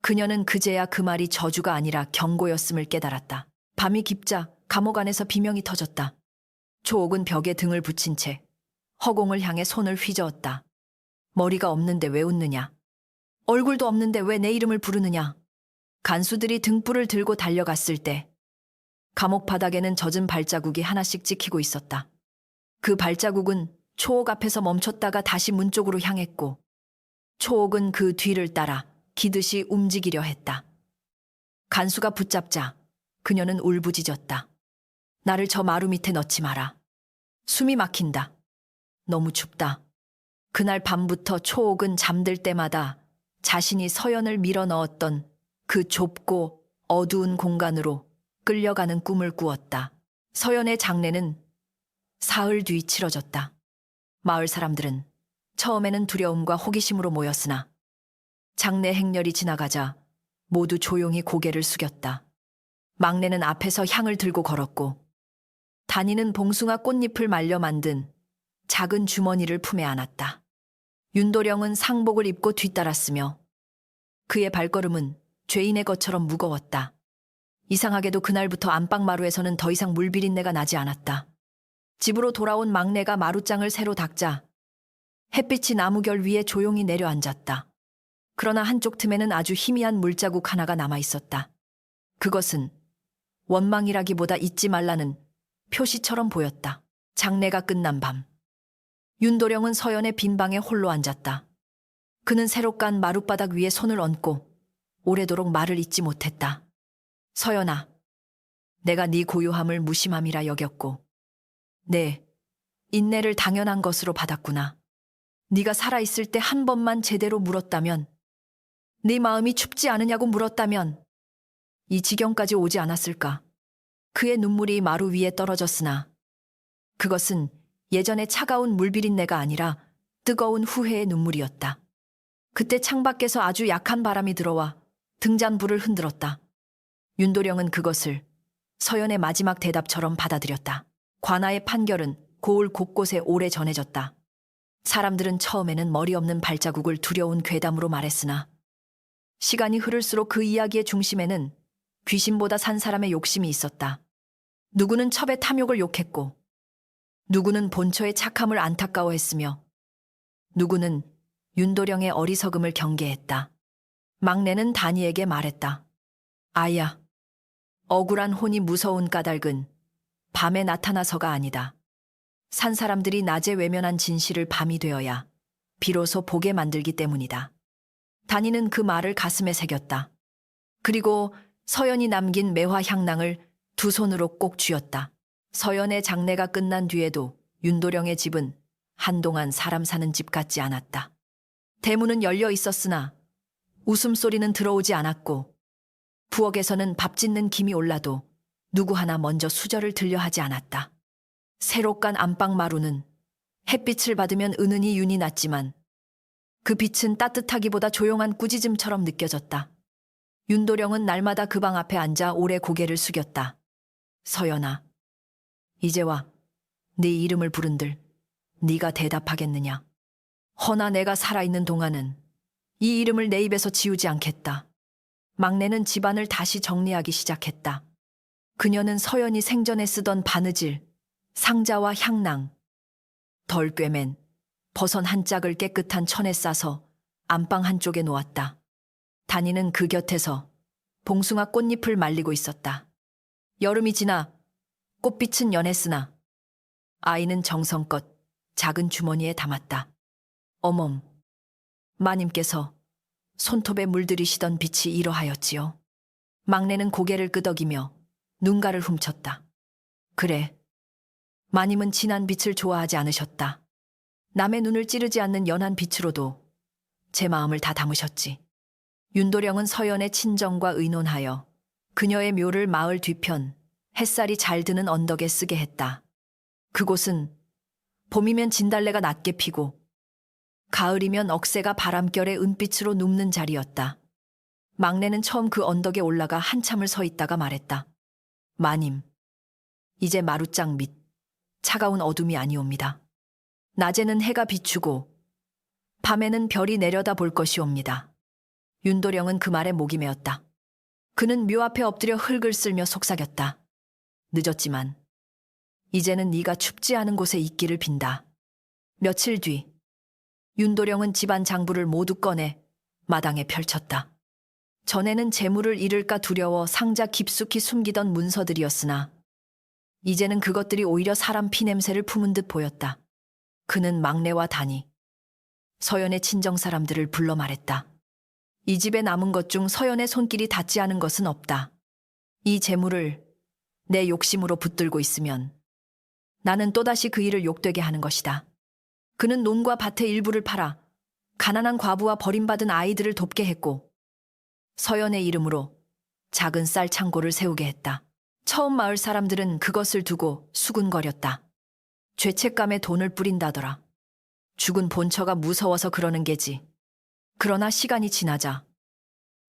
그녀는 그제야 그 말이 저주가 아니라 경고였음을 깨달았다. 밤이 깊자 감옥 안에서 비명이 터졌다. 초옥은 벽에 등을 붙인 채 허공을 향해 손을 휘저었다. 머리가 없는데 왜 웃느냐? 얼굴도 없는데 왜 내 이름을 부르느냐? 간수들이 등불을 들고 달려갔을 때 감옥 바닥에는 젖은 발자국이 하나씩 찍히고 있었다. 그 발자국은 초옥 앞에서 멈췄다가 다시 문 쪽으로 향했고 초옥은 그 뒤를 따라 기듯이 움직이려 했다. 간수가 붙잡자 그녀는 울부짖었다. 나를 저 마루 밑에 넣지 마라. 숨이 막힌다. 너무 춥다. 그날 밤부터 초옥은 잠들 때마다 자신이 서연을 밀어 넣었던 그 좁고 어두운 공간으로 끌려가는 꿈을 꾸었다. 서연의 장례는 사흘 뒤 치러졌다. 마을 사람들은 처음에는 두려움과 호기심으로 모였으나 장례 행렬이 지나가자 모두 조용히 고개를 숙였다. 막내는 앞에서 향을 들고 걸었고 다니는 봉숭아 꽃잎을 말려 만든 작은 주머니를 품에 안았다. 윤도령은 상복을 입고 뒤따랐으며 그의 발걸음은 죄인의 것처럼 무거웠다. 이상하게도 그날부터 안방마루에서는 더 이상 물비린내가 나지 않았다. 집으로 돌아온 막내가 마루장을 새로 닦자 햇빛이 나무결 위에 조용히 내려앉았다. 그러나 한쪽 틈에는 아주 희미한 물자국 하나가 남아있었다. 그것은 원망이라기보다 잊지 말라는 표시처럼 보였다. 장례가 끝난 밤 윤도령은 서연의 빈 방에 홀로 앉았다. 그는 새로 깐 마룻바닥 위에 손을 얹고 오래도록 말을 잇지 못했다. 서연아, 내가 네 고요함을 무심함이라 여겼고 네, 인내를 당연한 것으로 받았구나. 네가 살아있을 때 한 번만 제대로 물었다면, 네 마음이 춥지 않으냐고 물었다면 이 지경까지 오지 않았을까. 그의 눈물이 마루 위에 떨어졌으나 그것은 예전의 차가운 물비린내가 아니라 뜨거운 후회의 눈물이었다. 그때 창밖에서 아주 약한 바람이 들어와 등잔불을 흔들었다. 윤도령은 그것을 서연의 마지막 대답처럼 받아들였다. 관아의 판결은 고을 곳곳에 오래 전해졌다. 사람들은 처음에는 머리 없는 발자국을 두려운 괴담으로 말했으나 시간이 흐를수록 그 이야기의 중심에는 귀신보다 산 사람의 욕심이 있었다. 누구는 첩의 탐욕을 욕했고 누구는 본처의 착함을 안타까워했으며 누구는 윤도령의 어리석음을 경계했다. 막내는 다니에게 말했다. 아야, 억울한 혼이 무서운 까닭은 밤에 나타나서가 아니다. 산 사람들이 낮에 외면한 진실을 밤이 되어야 비로소 보게 만들기 때문이다. 다니는 그 말을 가슴에 새겼다. 그리고 서연이 남긴 매화 향낭을 두 손으로 꼭 쥐었다. 서연의 장례가 끝난 뒤에도 윤도령의 집은 한동안 사람 사는 집 같지 않았다. 대문은 열려 있었으나 웃음소리는 들어오지 않았고 부엌에서는 밥 짓는 김이 올라도 누구 하나 먼저 수저를 들려 하지 않았다. 새로 깐 안방 마루는 햇빛을 받으면 은은히 윤이 났지만 그 빛은 따뜻하기보다 조용한 꾸짖음처럼 느껴졌다. 윤도령은 날마다 그 방 앞에 앉아 오래 고개를 숙였다. 서연아, 이제와 네 이름을 부른들 네가 대답하겠느냐. 허나 내가 살아있는 동안은 이 이름을 내 입에서 지우지 않겠다. 막내는 집안을 다시 정리하기 시작했다. 그녀는 서연이 생전에 쓰던 바느질, 상자와 향낭, 덜 꿰맨 버선 한 짝을 깨끗한 천에 싸서 안방 한쪽에 놓았다. 다니는 그 곁에서 봉숭아 꽃잎을 말리고 있었다. 여름이 지나 꽃빛은 연했으나 아이는 정성껏 작은 주머니에 담았다. 어멈, 마님께서 손톱에 물들이시던 빛이 이러하였지요. 막내는 고개를 끄덕이며 눈가를 훔쳤다. 그래, 마님은 진한 빛을 좋아하지 않으셨다. 남의 눈을 찌르지 않는 연한 빛으로도 제 마음을 다 담으셨지. 윤도령은 서연의 친정과 의논하여 그녀의 묘를 마을 뒤편 햇살이 잘 드는 언덕에 쓰게 했다. 그곳은 봄이면 진달래가 낮게 피고 가을이면 억새가 바람결에 은빛으로 눕는 자리였다. 막내는 처음 그 언덕에 올라가 한참을 서 있다가 말했다. 마님, 이제 마룻장 밑 차가운 어둠이 아니옵니다. 낮에는 해가 비추고 밤에는 별이 내려다 볼 것이옵니다. 윤도령은 그 말에 목이 메었다. 그는 묘 앞에 엎드려 흙을 쓸며 속삭였다. 늦었지만 이제는 네가 춥지 않은 곳에 있기를 빈다. 며칠 뒤 윤도령은 집안 장부를 모두 꺼내 마당에 펼쳤다. 전에는 재물을 잃을까 두려워 상자 깊숙이 숨기던 문서들이었으나 이제는 그것들이 오히려 사람 피냄새를 품은 듯 보였다. 그는 막내와 단이 서연의 친정 사람들을 불러 말했다. 이 집에 남은 것 중 서연의 손길이 닿지 않은 것은 없다. 이 재물을 내 욕심으로 붙들고 있으면 나는 또다시 그 일을 욕되게 하는 것이다. 그는 논과 밭의 일부를 팔아 가난한 과부와 버림받은 아이들을 돕게 했고 서연의 이름으로 작은 쌀 창고를 세우게 했다. 처음 마을 사람들은 그것을 두고 수군거렸다. 죄책감에 돈을 뿌린다더라. 죽은 본처가 무서워서 그러는 게지. 그러나 시간이 지나자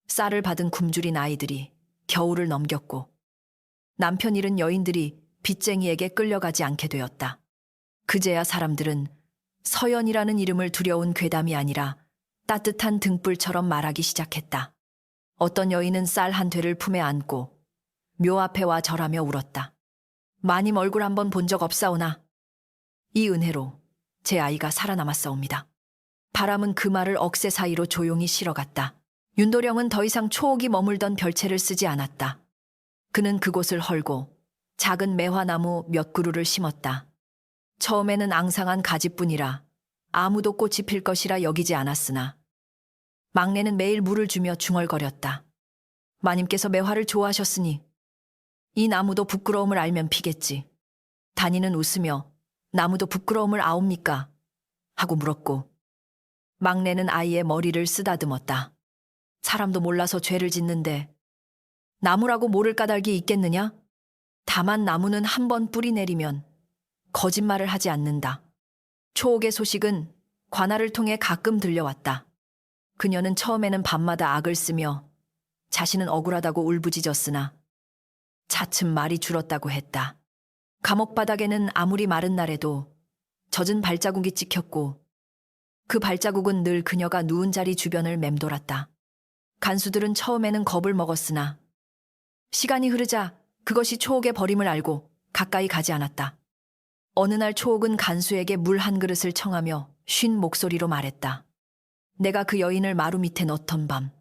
쌀을 받은 굶주린 아이들이 겨울을 넘겼고 남편 잃은 여인들이 빚쟁이에게 끌려가지 않게 되었다. 그제야 사람들은 서연이라는 이름을 두려운 괴담이 아니라 따뜻한 등불처럼 말하기 시작했다. 어떤 여인은 쌀 한 되를 품에 안고 묘 앞에 와 절하며 울었다. 마님 얼굴 한번 본 적 없사오나 이 은혜로 제 아이가 살아남았사옵니다. 바람은 그 말을 억새 사이로 조용히 실어갔다. 윤도령은 더 이상 초옥이 머물던 별채를 쓰지 않았다. 그는 그곳을 헐고 작은 매화나무 몇 그루를 심었다. 처음에는 앙상한 가지뿐이라 아무도 꽃이 필 것이라 여기지 않았으나 막내는 매일 물을 주며 중얼거렸다. 마님께서 매화를 좋아하셨으니 이 나무도 부끄러움을 알면 피겠지. 단이는 웃으며 나무도 부끄러움을 아옵니까? 하고 물었고 막내는 아이의 머리를 쓰다듬었다. 사람도 몰라서 죄를 짓는데 나무라고 모를 까닭이 있겠느냐? 다만 나무는 한 번 뿌리 내리면 거짓말을 하지 않는다. 초옥의 소식은 관아를 통해 가끔 들려왔다. 그녀는 처음에는 밤마다 악을 쓰며 자신은 억울하다고 울부짖었으나 차츰 말이 줄었다고 했다. 감옥 바닥에는 아무리 마른 날에도 젖은 발자국이 찍혔고 그 발자국은 늘 그녀가 누운 자리 주변을 맴돌았다. 간수들은 처음에는 겁을 먹었으나 시간이 흐르자 그것이 초옥의 버림을 알고 가까이 가지 않았다. 어느 날 초옥은 간수에게 물 한 그릇을 청하며 쉰 목소리로 말했다. 내가 그 여인을 마루 밑에 넣던 밤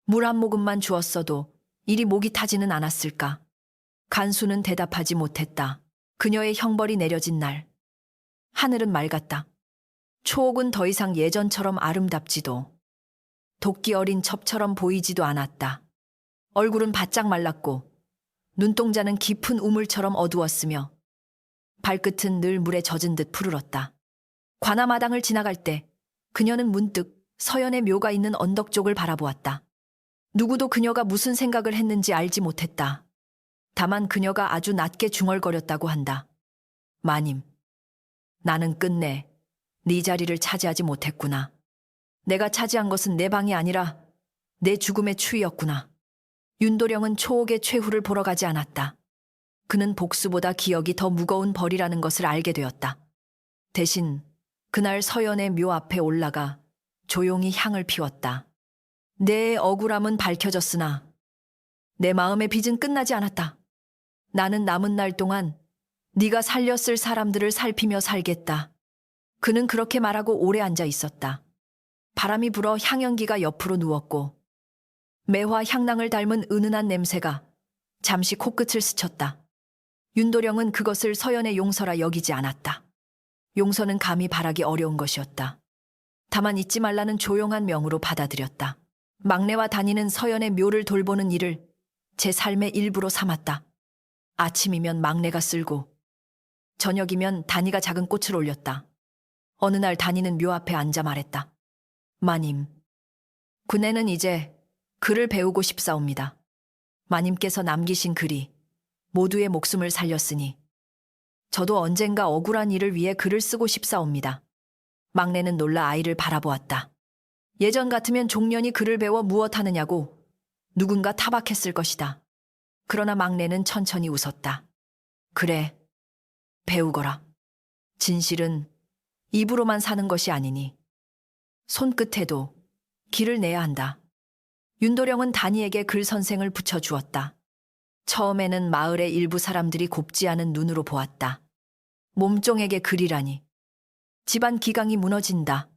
물 한 모금만 주었어도 이리 목이 타지는 않았을까? 간수는 대답하지 못했다. 그녀의 형벌이 내려진 날 하늘은 맑았다. 초옥은 더 이상 예전처럼 아름답지도 도끼 어린 첩처럼 보이지도 않았다. 얼굴은 바짝 말랐고 눈동자는 깊은 우물처럼 어두웠으며 발끝은 늘 물에 젖은 듯 푸르렀다. 관아마당을 지나갈 때 그녀는 문득 서연의 묘가 있는 언덕 쪽을 바라보았다. 누구도 그녀가 무슨 생각을 했는지 알지 못했다. 다만 그녀가 아주 낮게 중얼거렸다고 한다. 마님, 나는 끝내 네 자리를 차지하지 못했구나. 내가 차지한 것은 내 방이 아니라 내 죽음의 추위였구나. 윤도령은 초옥의 최후를 보러 가지 않았다. 그는 복수보다 기억이 더 무거운 벌이라는 것을 알게 되었다. 대신 그날 서연의 묘 앞에 올라가 조용히 향을 피웠다. 내 억울함은 밝혀졌으나 내 마음의 빚은 끝나지 않았다. 나는 남은 날 동안 네가 살렸을 사람들을 살피며 살겠다. 그는 그렇게 말하고 오래 앉아 있었다. 바람이 불어 향연기가 옆으로 누웠고 매화 향낭을 닮은 은은한 냄새가 잠시 코끝을 스쳤다. 윤도령은 그것을 서연의 용서라 여기지 않았다. 용서는 감히 바라기 어려운 것이었다. 다만 잊지 말라는 조용한 명으로 받아들였다. 막내와 단이는 서연의 묘를 돌보는 일을 제 삶의 일부로 삼았다. 아침이면 막내가 쓸고 저녁이면 단이가 작은 꽃을 올렸다. 어느 날 단이는 묘 앞에 앉아 말했다. 마님, 그네는 이제 글을 배우고 싶사옵니다. 마님께서 남기신 글이 모두의 목숨을 살렸으니 저도 언젠가 억울한 일을 위해 글을 쓰고 싶사옵니다. 막내는 놀라 아이를 바라보았다. 예전 같으면 종년이 글을 배워 무엇하느냐고 누군가 타박했을 것이다. 그러나 막내는 천천히 웃었다. 그래, 배우거라. 진실은 입으로만 사는 것이 아니니 손끝에도 길을 내야 한다. 윤도령은 다니에게 글 선생을 붙여주었다. 처음에는 마을의 일부 사람들이 곱지 않은 눈으로 보았다. 몸종에게 글이라니. 집안 기강이 무너진다.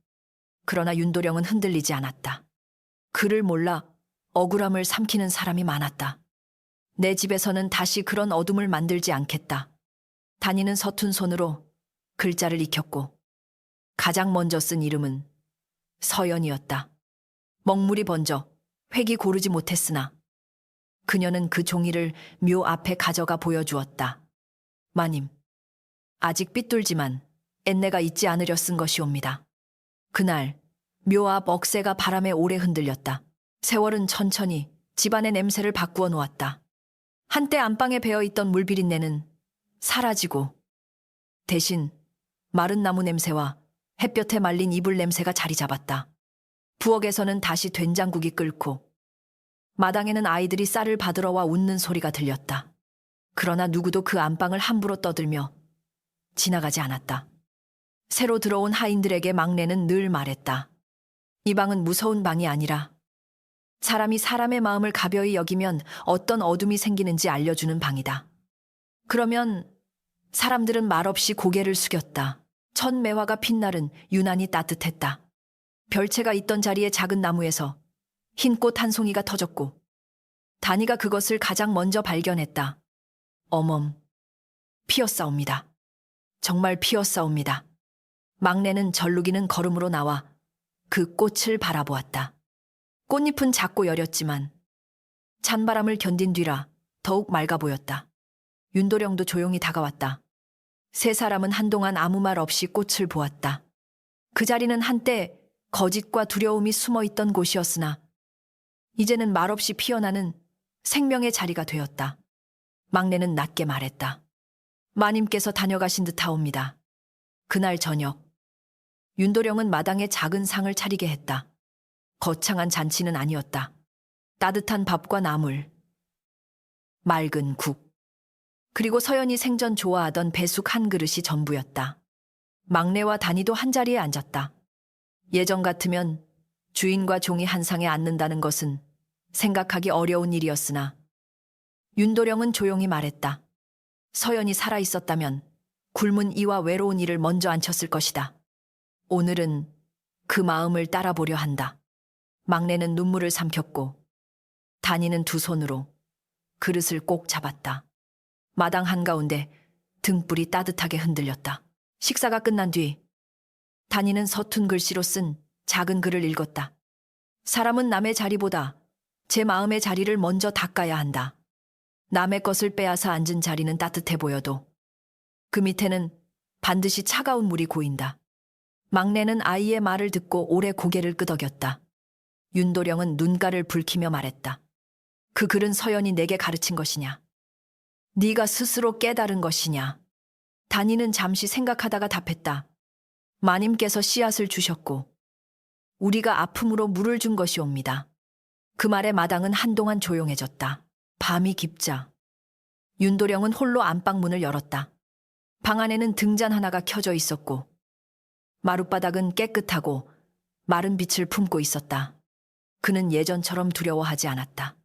그러나 윤도령은 흔들리지 않았다. 글을 몰라 억울함을 삼키는 사람이 많았다. 내 집에서는 다시 그런 어둠을 만들지 않겠다. 다니는 서툰 손으로 글자를 익혔고 가장 먼저 쓴 이름은 서연이었다. 먹물이 번져 획이 고르지 못했으나 그녀는 그 종이를 묘 앞에 가져가 보여주었다. 마님, 아직 삐뚤지만 앤내가 잊지 않으려 쓴 것이옵니다. 그날 묘 앞 억새가 바람에 오래 흔들렸다. 세월은 천천히 집안의 냄새를 바꾸어 놓았다. 한때 안방에 배어있던 물비린내는 사라지고 대신 마른 나무 냄새와 햇볕에 말린 이불 냄새가 자리 잡았다. 부엌에서는 다시 된장국이 끓고 마당에는 아이들이 쌀을 받으러 와 웃는 소리가 들렸다. 그러나 누구도 그 안방을 함부로 떠들며 지나가지 않았다. 새로 들어온 하인들에게 막내는 늘 말했다. 이 방은 무서운 방이 아니라 사람이 사람의 마음을 가벼이 여기면 어떤 어둠이 생기는지 알려주는 방이다. 그러면 사람들은 말없이 고개를 숙였다. 첫 매화가 핀 날은 유난히 따뜻했다. 별채가 있던 자리의 작은 나무에서 흰 꽃 한 송이가 터졌고 다니가 그것을 가장 먼저 발견했다. 어멈, 피었사옵니다. 정말 피었사옵니다. 막내는 절룩이는 걸음으로 나와 그 꽃을 바라보았다. 꽃잎은 작고 여렸지만 찬바람을 견딘 뒤라 더욱 맑아 보였다. 윤도령도 조용히 다가왔다. 세 사람은 한동안 아무 말 없이 꽃을 보았다. 그 자리는 한때 거짓과 두려움이 숨어있던 곳이었으나 이제는 말없이 피어나는 생명의 자리가 되었다. 막내는 낮게 말했다. 마님께서 다녀가신 듯하옵니다. 그날 저녁 윤도령은 마당에 작은 상을 차리게 했다. 거창한 잔치는 아니었다. 따뜻한 밥과 나물, 맑은 국, 그리고 서연이 생전 좋아하던 배숙 한 그릇이 전부였다. 막내와 다니도 한자리에 앉았다. 예전 같으면 주인과 종이 한 상에 앉는다는 것은 생각하기 어려운 일이었으나 윤도령은 조용히 말했다. 서연이 살아있었다면 굶은 이와 외로운 이를 먼저 앉혔을 것이다. 오늘은 그 마음을 따라보려 한다. 막내는 눈물을 삼켰고 다니는 두 손으로 그릇을 꼭 잡았다. 마당 한가운데 등불이 따뜻하게 흔들렸다. 식사가 끝난 뒤 다니는 서툰 글씨로 쓴 작은 글을 읽었다. 사람은 남의 자리보다 제 마음의 자리를 먼저 닦아야 한다. 남의 것을 빼앗아 앉은 자리는 따뜻해 보여도 그 밑에는 반드시 차가운 물이 고인다. 막내는 아이의 말을 듣고 오래 고개를 끄덕였다. 윤도령은 눈가를 붉히며 말했다. 그 글은 서연이 내게 가르친 것이냐? 네가 스스로 깨달은 것이냐? 다니는 잠시 생각하다가 답했다. 마님께서 씨앗을 주셨고 우리가 아픔으로 물을 준 것이옵니다. 그 말에 마당은 한동안 조용해졌다. 밤이 깊자 윤도령은 홀로 안방 문을 열었다. 방 안에는 등잔 하나가 켜져 있었고 마룻바닥은 깨끗하고 마른 빛을 품고 있었다. 그는 예전처럼 두려워하지 않았다.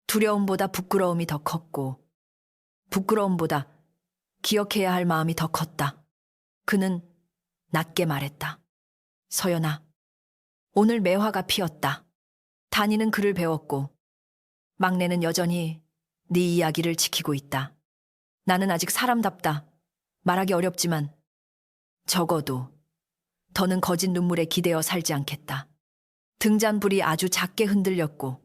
두려움보다 부끄러움이 더 컸고 부끄러움보다 기억해야 할 마음이 더 컸다. 그는 낮게 말했다. 서연아, 오늘 매화가 피었다. 다니는 그를 배웠고 막내는 여전히 네 이야기를 지키고 있다. 나는 아직 사람답다. 말하기 어렵지만 적어도 더는 거짓 눈물에 기대어 살지 않겠다. 등잔불이 아주 작게 흔들렸고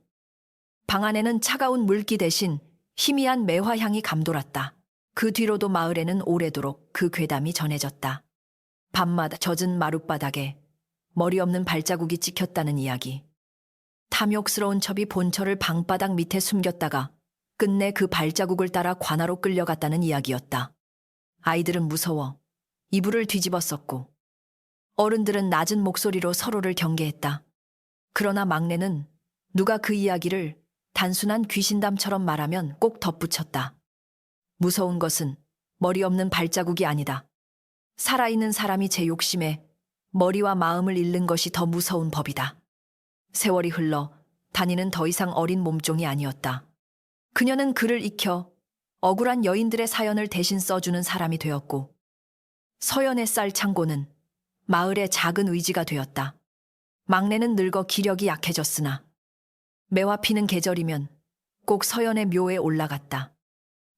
방 안에는 차가운 물기 대신 희미한 매화향이 감돌았다. 그 뒤로도 마을에는 오래도록 그 괴담이 전해졌다. 밤마다 젖은 마룻바닥에 머리 없는 발자국이 찍혔다는 이야기. 탐욕스러운 첩이 본처를 방바닥 밑에 숨겼다가 끝내 그 발자국을 따라 관아로 끌려갔다는 이야기였다. 아이들은 무서워 이불을 뒤집었었고 어른들은 낮은 목소리로 서로를 경계했다. 그러나 막내는 누가 그 이야기를 단순한 귀신담처럼 말하면 꼭 덧붙였다. 무서운 것은 머리 없는 발자국이 아니다. 살아있는 사람이 제 욕심에 머리와 마음을 잃는 것이 더 무서운 법이다. 세월이 흘러 다니는 더 이상 어린 몸종이 아니었다. 그녀는 그를 익혀 억울한 여인들의 사연을 대신 써주는 사람이 되었고, 서연의 쌀 창고는 마을의 작은 의지가 되었다. 막내는 늙어 기력이 약해졌으나 매화 피는 계절이면 꼭 서연의 묘에 올라갔다.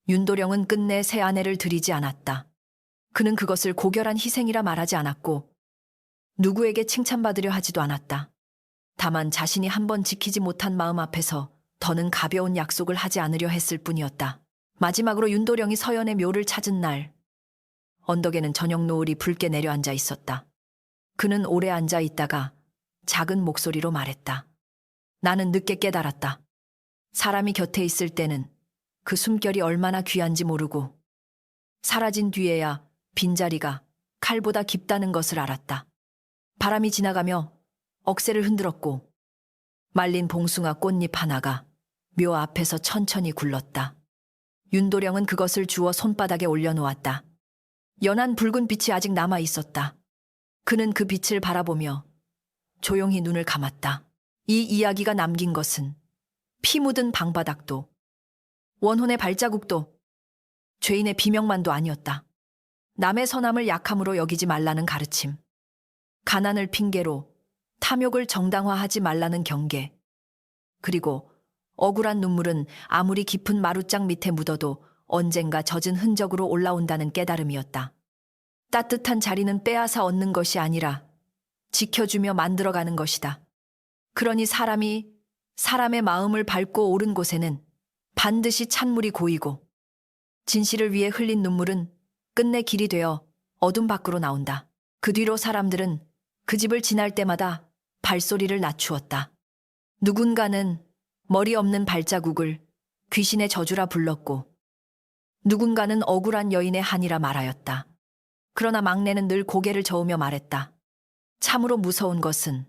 윤도령은 끝내 새 아내를 들이지 않았다. 그는 그것을 고결한 희생이라 말하지 않았고 누구에게 칭찬받으려 하지도 않았다. 다만 자신이 한번 지키지 못한 마음 앞에서 더는 가벼운 약속을 하지 않으려 했을 뿐이었다. 마지막으로 윤도령이 서연의 묘를 찾은 날, 언덕에는 저녁 노을이 붉게 내려앉아 있었다. 그는 오래 앉아 있다가 작은 목소리로 말했다. 나는 늦게 깨달았다. 사람이 곁에 있을 때는 그 숨결이 얼마나 귀한지 모르고 사라진 뒤에야 빈자리가 칼보다 깊다는 것을 알았다. 바람이 지나가며 억새를 흔들었고 말린 봉숭아 꽃잎 하나가 묘 앞에서 천천히 굴렀다. 윤도령은 그것을 주워 손바닥에 올려놓았다. 연한 붉은 빛이 아직 남아 있었다. 그는 그 빛을 바라보며 조용히 눈을 감았다. 이 이야기가 남긴 것은 피 묻은 방바닥도 원혼의 발자국도 죄인의 비명만도 아니었다. 남의 선함을 약함으로 여기지 말라는 가르침, 가난을 핑계로 탐욕을 정당화하지 말라는 경계, 그리고 억울한 눈물은 아무리 깊은 마룻장 밑에 묻어도 언젠가 젖은 흔적으로 올라온다는 깨달음이었다. 따뜻한 자리는 빼앗아 얻는 것이 아니라 지켜주며 만들어가는 것이다. 그러니 사람의 마음을 밟고 오른 곳에는 반드시 찬물이 고이고 진실을 위해 흘린 눈물은 끝내 길이 되어 어둠 밖으로 나온다. 그 뒤로 사람들은 그 집을 지날 때마다 발소리를 낮추었다. 누군가는 머리 없는 발자국을 귀신의 저주라 불렀고 누군가는 억울한 여인의 한이라 말하였다. 그러나 막내는 늘 고개를 저으며 말했다. 참으로 무서운 것은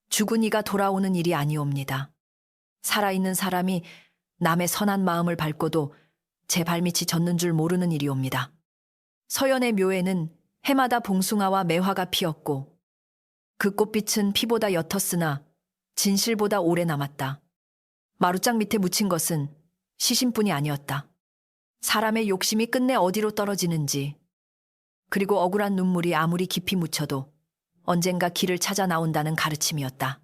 죽은 이가 돌아오는 일이 아니옵니다. 살아있는 사람이 남의 선한 마음을 밟고도 제 발밑이 젖는 줄 모르는 일이옵니다. 서연의 묘에는 해마다 봉숭아와 매화가 피었고 그 꽃빛은 피보다 옅었으나 진실보다 오래 남았다. 마룻장 밑에 묻힌 것은 시신뿐이 아니었다. 사람의 욕심이 끝내 어디로 떨어지는지, 그리고 억울한 눈물이 아무리 깊이 묻혀도 언젠가 길을 찾아 나온다는 가르침이었다.